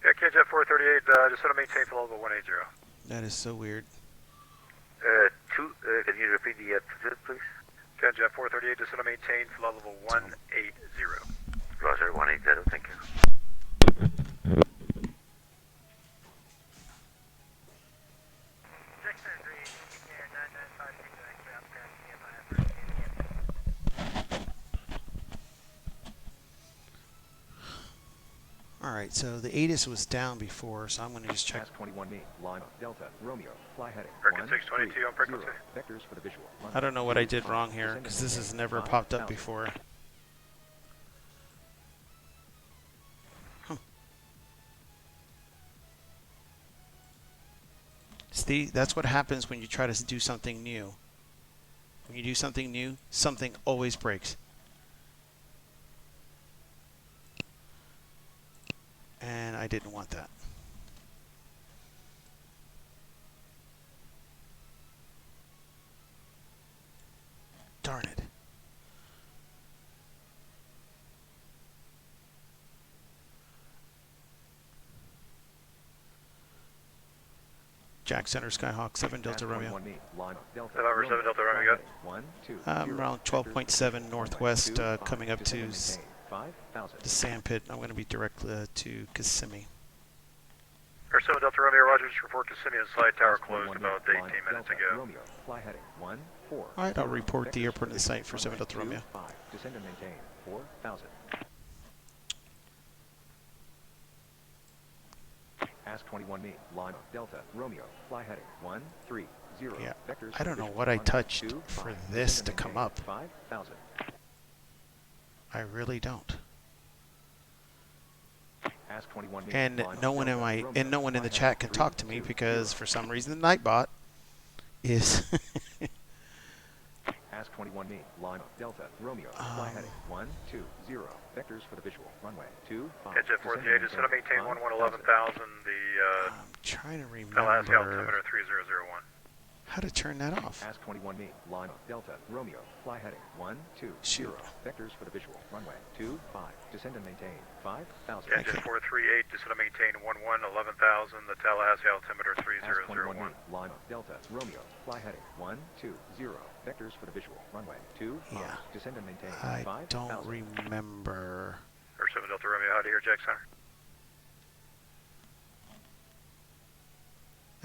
Yeah, KJet 438, just want to maintain for level 180. That is so weird. Can you repeat the altitude, please? KJet 438, just want to maintain for level 180. Roger, 180, thank you. Alright, so the ATIS was down before, so I'm going to just check. Ask 21 me. Lima. Delta. Romeo. Fly heading. American 622 on frequency. Vectors for the visual. I don't know what I did wrong here, because this has never popped up before. See, that's what happens when you try to do something new. When you do something new, something always breaks. And I didn't want that. Darn it. Jack Center, Skyhawk, 7 Delta Romeo. November 7 Delta Romeo, Around 12.7 northwest, coming up to the sand pit. I'm going to be direct to Kissimmee. Or 7 Delta Romeo, Roger, just report Kissimmee and Slide Tower closed about 18 minutes ago. Alright, I'll report the airport and the site for 7 Delta Romeo. Descend and maintain 4,000. Ask 21 me. Lima. Delta. Romeo. Fly heading 130. Yeah, Vectors I don't know what I touched for this to come up. 5,000. I really don't. Ask 21 me. And Lima, no one in Delta, my Romeo, no one in the fly chat can heading talk to me 320. because for some reason the Nightbot is Ask 21 me. Lima. Delta. Romeo. Fly heading 120. Vectors for the visual. Runway 25. KJet 438, just want to maintain 11,000, the I'm trying to Tallahassee remember altimeter 3001. how to turn that off. Ask 21 me. Lima. Delta. Romeo. Fly heading 120. Shoot. Vectors for the visual. Runway 25. Descend and maintain 5,000. KJet 438, just want to maintain 11,000, the Tallahassee altimeter Ask 21 me. 3001. Lima. Delta. Romeo. Fly heading 120. Vectors for the visual. Runway 25. Yeah. Descend and maintain I 5,000. don't remember. Or 7 Delta Romeo, how do you hear Jack Center?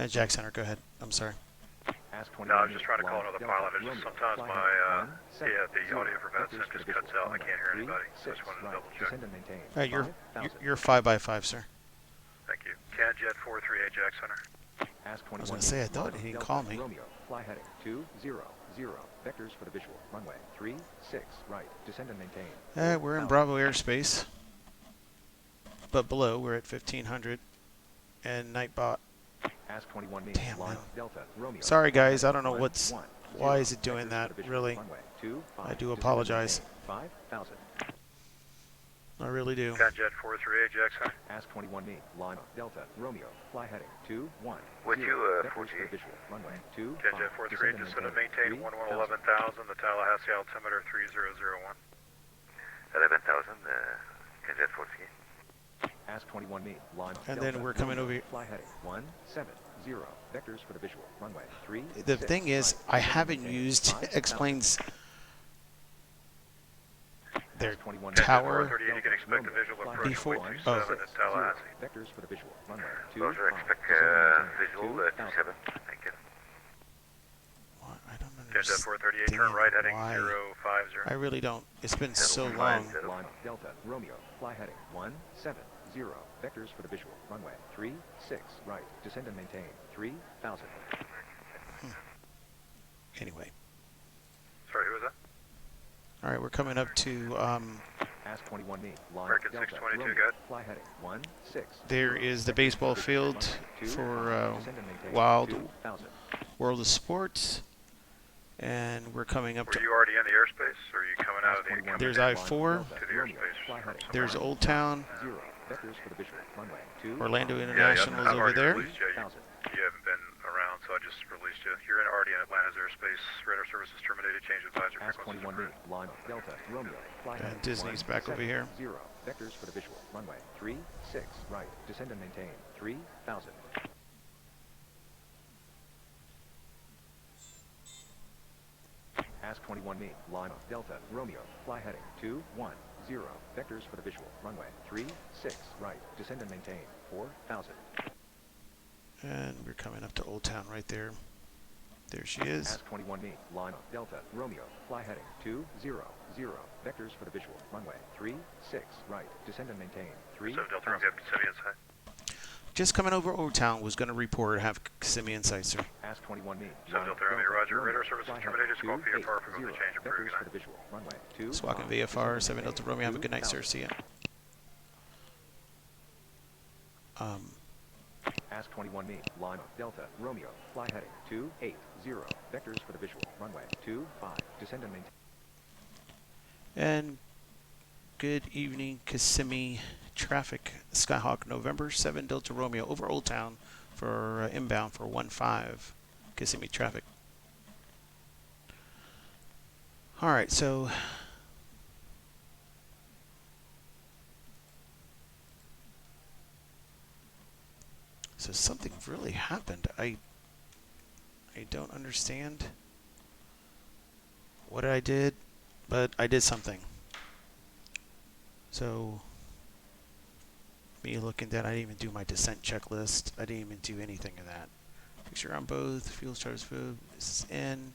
Jack Center, go ahead. I'm sorry. Ask 21 No, I was me. just trying to call Lima. another Delta. pilot. It's just Romeo. sometimes Fly my, heading 17. the audio for Vincent Vectors for just the cuts visual. out and I can't hear Runway anybody. So I just 36 wanted to right. double check. Descend and maintain You're 5,000. 5x5, sir. Thank you. KJet 438, Jack Center. Ask 21 I was gonna say, I thought Lima, he didn't Delta, call me. Romeo, fly heading 200. Vectors for the visual. Runway 36 right. Descend and maintain. We're in 4,000. Bravo airspace, but below we're at 1500, and Nightbot Ask 21 me. Damn, Lima, man. Delta, Romeo. Sorry, Fly guys. I don't know heading what's. 1, Why 0, is it doing vectors that? for the visual. Really, Runway 2, 5, I do descend and apologize. maintain 5,000. I really do. Jet 438, Jackson. Ask 21 me. Lima, Delta, Romeo. Fly heading 2, 1, With 0, you, vectors for 48. the visual. Runway 2, Jet 5, 438, descend and maintain 11,000, the Tallahassee altimeter 3001. 11,000, Jet 48. Ask 21 me. Lima, And Delta, then we're coming Romeo. over here. Fly heading 1, 7, 0, vectors for the visual. Runway 3, The 6, thing is, right, I descend and haven't maintain used 5,000. explains their Ask 21 tower 438, you can expect a visual Fly approach before- from oh. 27 at Tallahassee. Vectors for the visual. Runway 2, Roger, 5, expect descend and maintain visual 2,000. 27. Thank you. What? I don't Jet understand. 438, turn right heading why. 050. I really don't. It's been so Hello, long. five, zero. Lima, Delta, Romeo. Fly heading 1, 7, 0. Vectors for the visual. Runway 3, 6, right. Descend and maintain 3,000. Anyway, Sorry, who was that? all right, we're coming up to. Ask 21 me. Lima, American Delta, 622, Romeo. good. Fly heading 1, 6. There 0. is the Vectors baseball for the visual. field Runway 2, for 5, descend and maintain Wild 2,000. World of Sports, and we're coming up Were to. you already in the airspace, or are you coming out of the incoming? There's Lima, I-4. Delta, To the Romeo. airspace Fly from heading somewhere. There's Old Town. 0. Vectors for the visual. Runway 2, Orlando 5, International is I've over already there. released you. 1,000. You haven't been around, so I just released you. You're already in Atlanta's airspace. Radar services terminated. Change advisory Ask frequencies 21 me. approved. Lima, Delta, Romeo. Fly And heading Disney's 1, back over 7, here. 0. Vectors for the visual. Runway 3, 6, right. Descend and maintain 3,000. Ask 21 me. Lima, Delta, Romeo. Fly heading 2, 1, 0. Vectors for the visual. Runway 3, 6, right. Descend and maintain 4,000. And we're coming up to Old Town right there. There she is. Ask 21 me. Lima, Delta, Romeo. Fly heading 2, 0, 0. Vectors for the visual. Runway 3, 6, right. Descend and maintain 7 Delta 3,000. Romeo, Kissimmee inside. Just coming over Old Town. Was going to report. Have Kissimmee in sight, sir. Ask 21 me. 7 Delta Romeo, roger. Radar services Fly terminated. heading Squawk VFR 2, frequency 8, change 0. approved. Vectors for the visual. Runway 2, Squawking 5, VFR, descend 7 and Delta Romeo. Have a good night, sir. 2,000. See ya. Ask 21 me. Lima, Delta, Romeo. Fly heading 2, 8, 0. Vectors for the visual. Runway 2, 5. Descend and maintain. And good evening, Kissimmee traffic. Skyhawk, November 7 Delta Romeo over Old Town for inbound for 15 Kissimmee traffic. All right, so something really happened. I don't understand what I did, but I did something. So me looking at, I didn't even do my descent checklist. I didn't even do anything of that. Picture on both. Fuel charge food is in.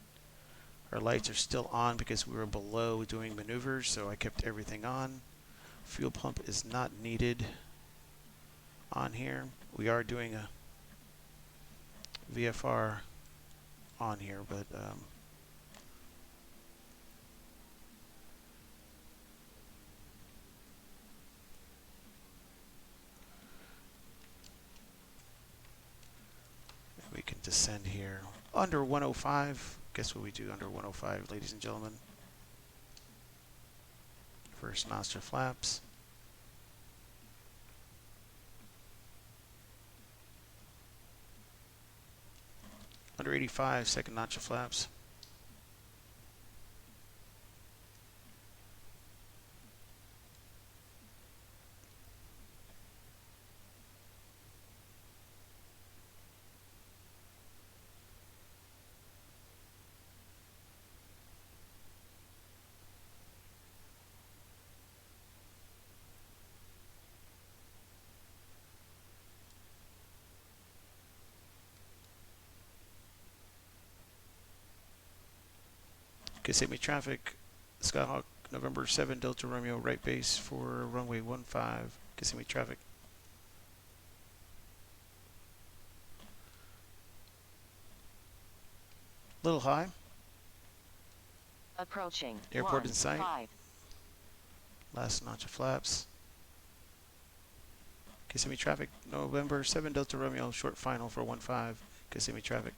Our lights are still on because we were below doing maneuvers, so I kept everything on. Fuel pump is not needed on here. We are doing a VFR on here, but we can descend here under 105. Guess what we do under 105, ladies and gentlemen? First nostril flaps. Under 85, second nostril flaps. Kissimmee traffic, Skyhawk, November 7 Delta Romeo, right base for runway 15, Kissimmee traffic. Little high. Approaching. Airport 1, in sight. 5. Last notch of flaps. Kissimmee traffic. November 7 Delta Romeo, short final for 15, Kissimmee traffic.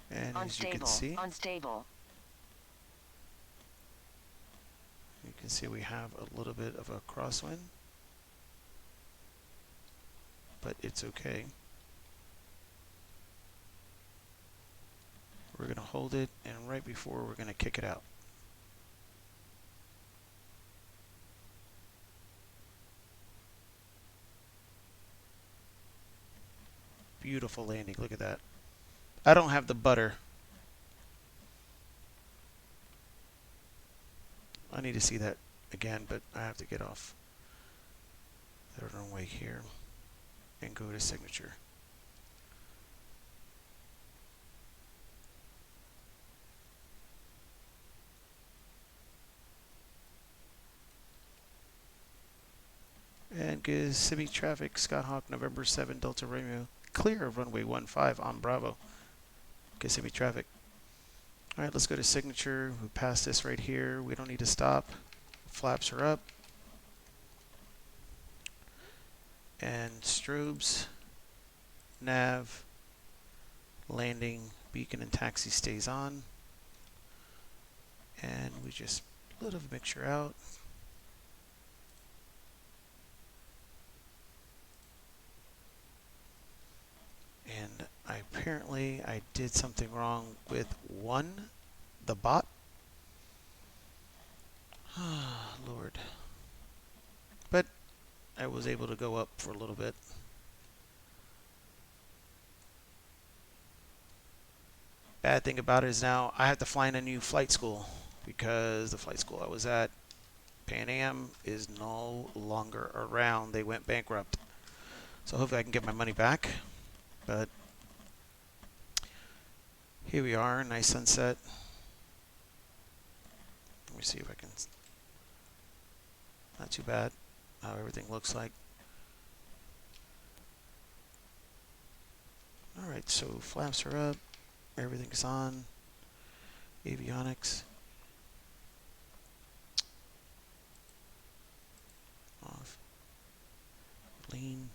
And as you can see, Unstable. you can see we have a little bit of a crosswind, but it's okay. We're going to hold it, and right before we're going to kick it out. Beautiful landing. Look at that. I don't have the butter. I need to see that again, but I have to get off the runway here and go to signature. And Kissimmee traffic, Skyhawk, November 7 Delta Romeo, clear of runway 15 on Bravo. Kissimmee traffic. All right, let's go to signature. We passed this right here. We don't need to stop. Flaps are up. And strobes, nav, landing, beacon, and taxi stays on. And we just let a mixture out. And apparently I did something wrong with the bot. Lord. But I was able to go up for a little bit. Bad thing about it is now I have to fly in a new flight school because the flight school I was at, Pan Am, is no longer around. They went bankrupt. So hopefully I can get my money back. But here we are, nice sunset. Let me see if I can. Not too bad how everything looks like. Alright, so flaps are up, everything's on, avionics off, lean.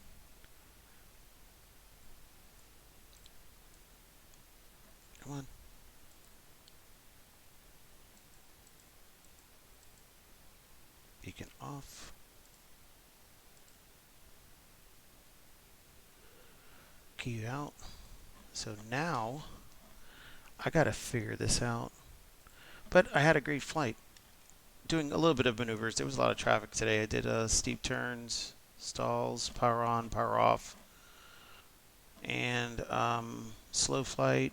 Come on. Beacon off. Key out. So now I gotta figure this out. But I had a great flight. Doing a little bit of maneuvers. There was a lot of traffic today. I did steep turns, stalls, power on, power off, and slow flight,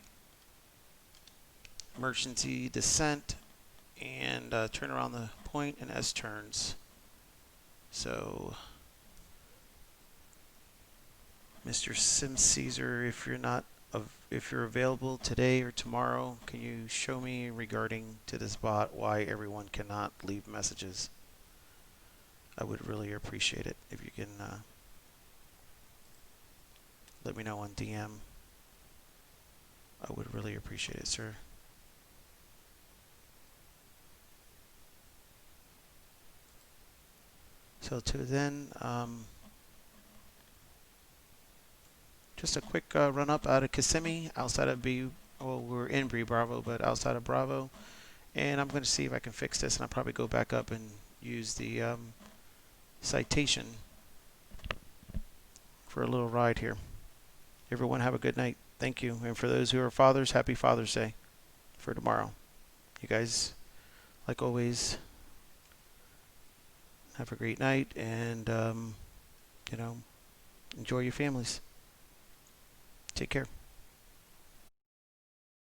emergency descent, and turn around the point and S turns. So, Mr. Sim Caesar, if you're available today or tomorrow, can you show me regarding to this bot why everyone cannot leave messages? I would really appreciate it if you can let me know on DM. I would really appreciate it, sir. So to then, just a quick run up out of Kissimmee, outside of we're in Bravo, but outside of Bravo. And I'm going to see if I can fix this, and I'll probably go back up and use the citation for a little ride here. Everyone have a good night. Thank you. And for those who are fathers, happy Father's Day for tomorrow. You guys, like always, have a great night, and enjoy your families. Take care.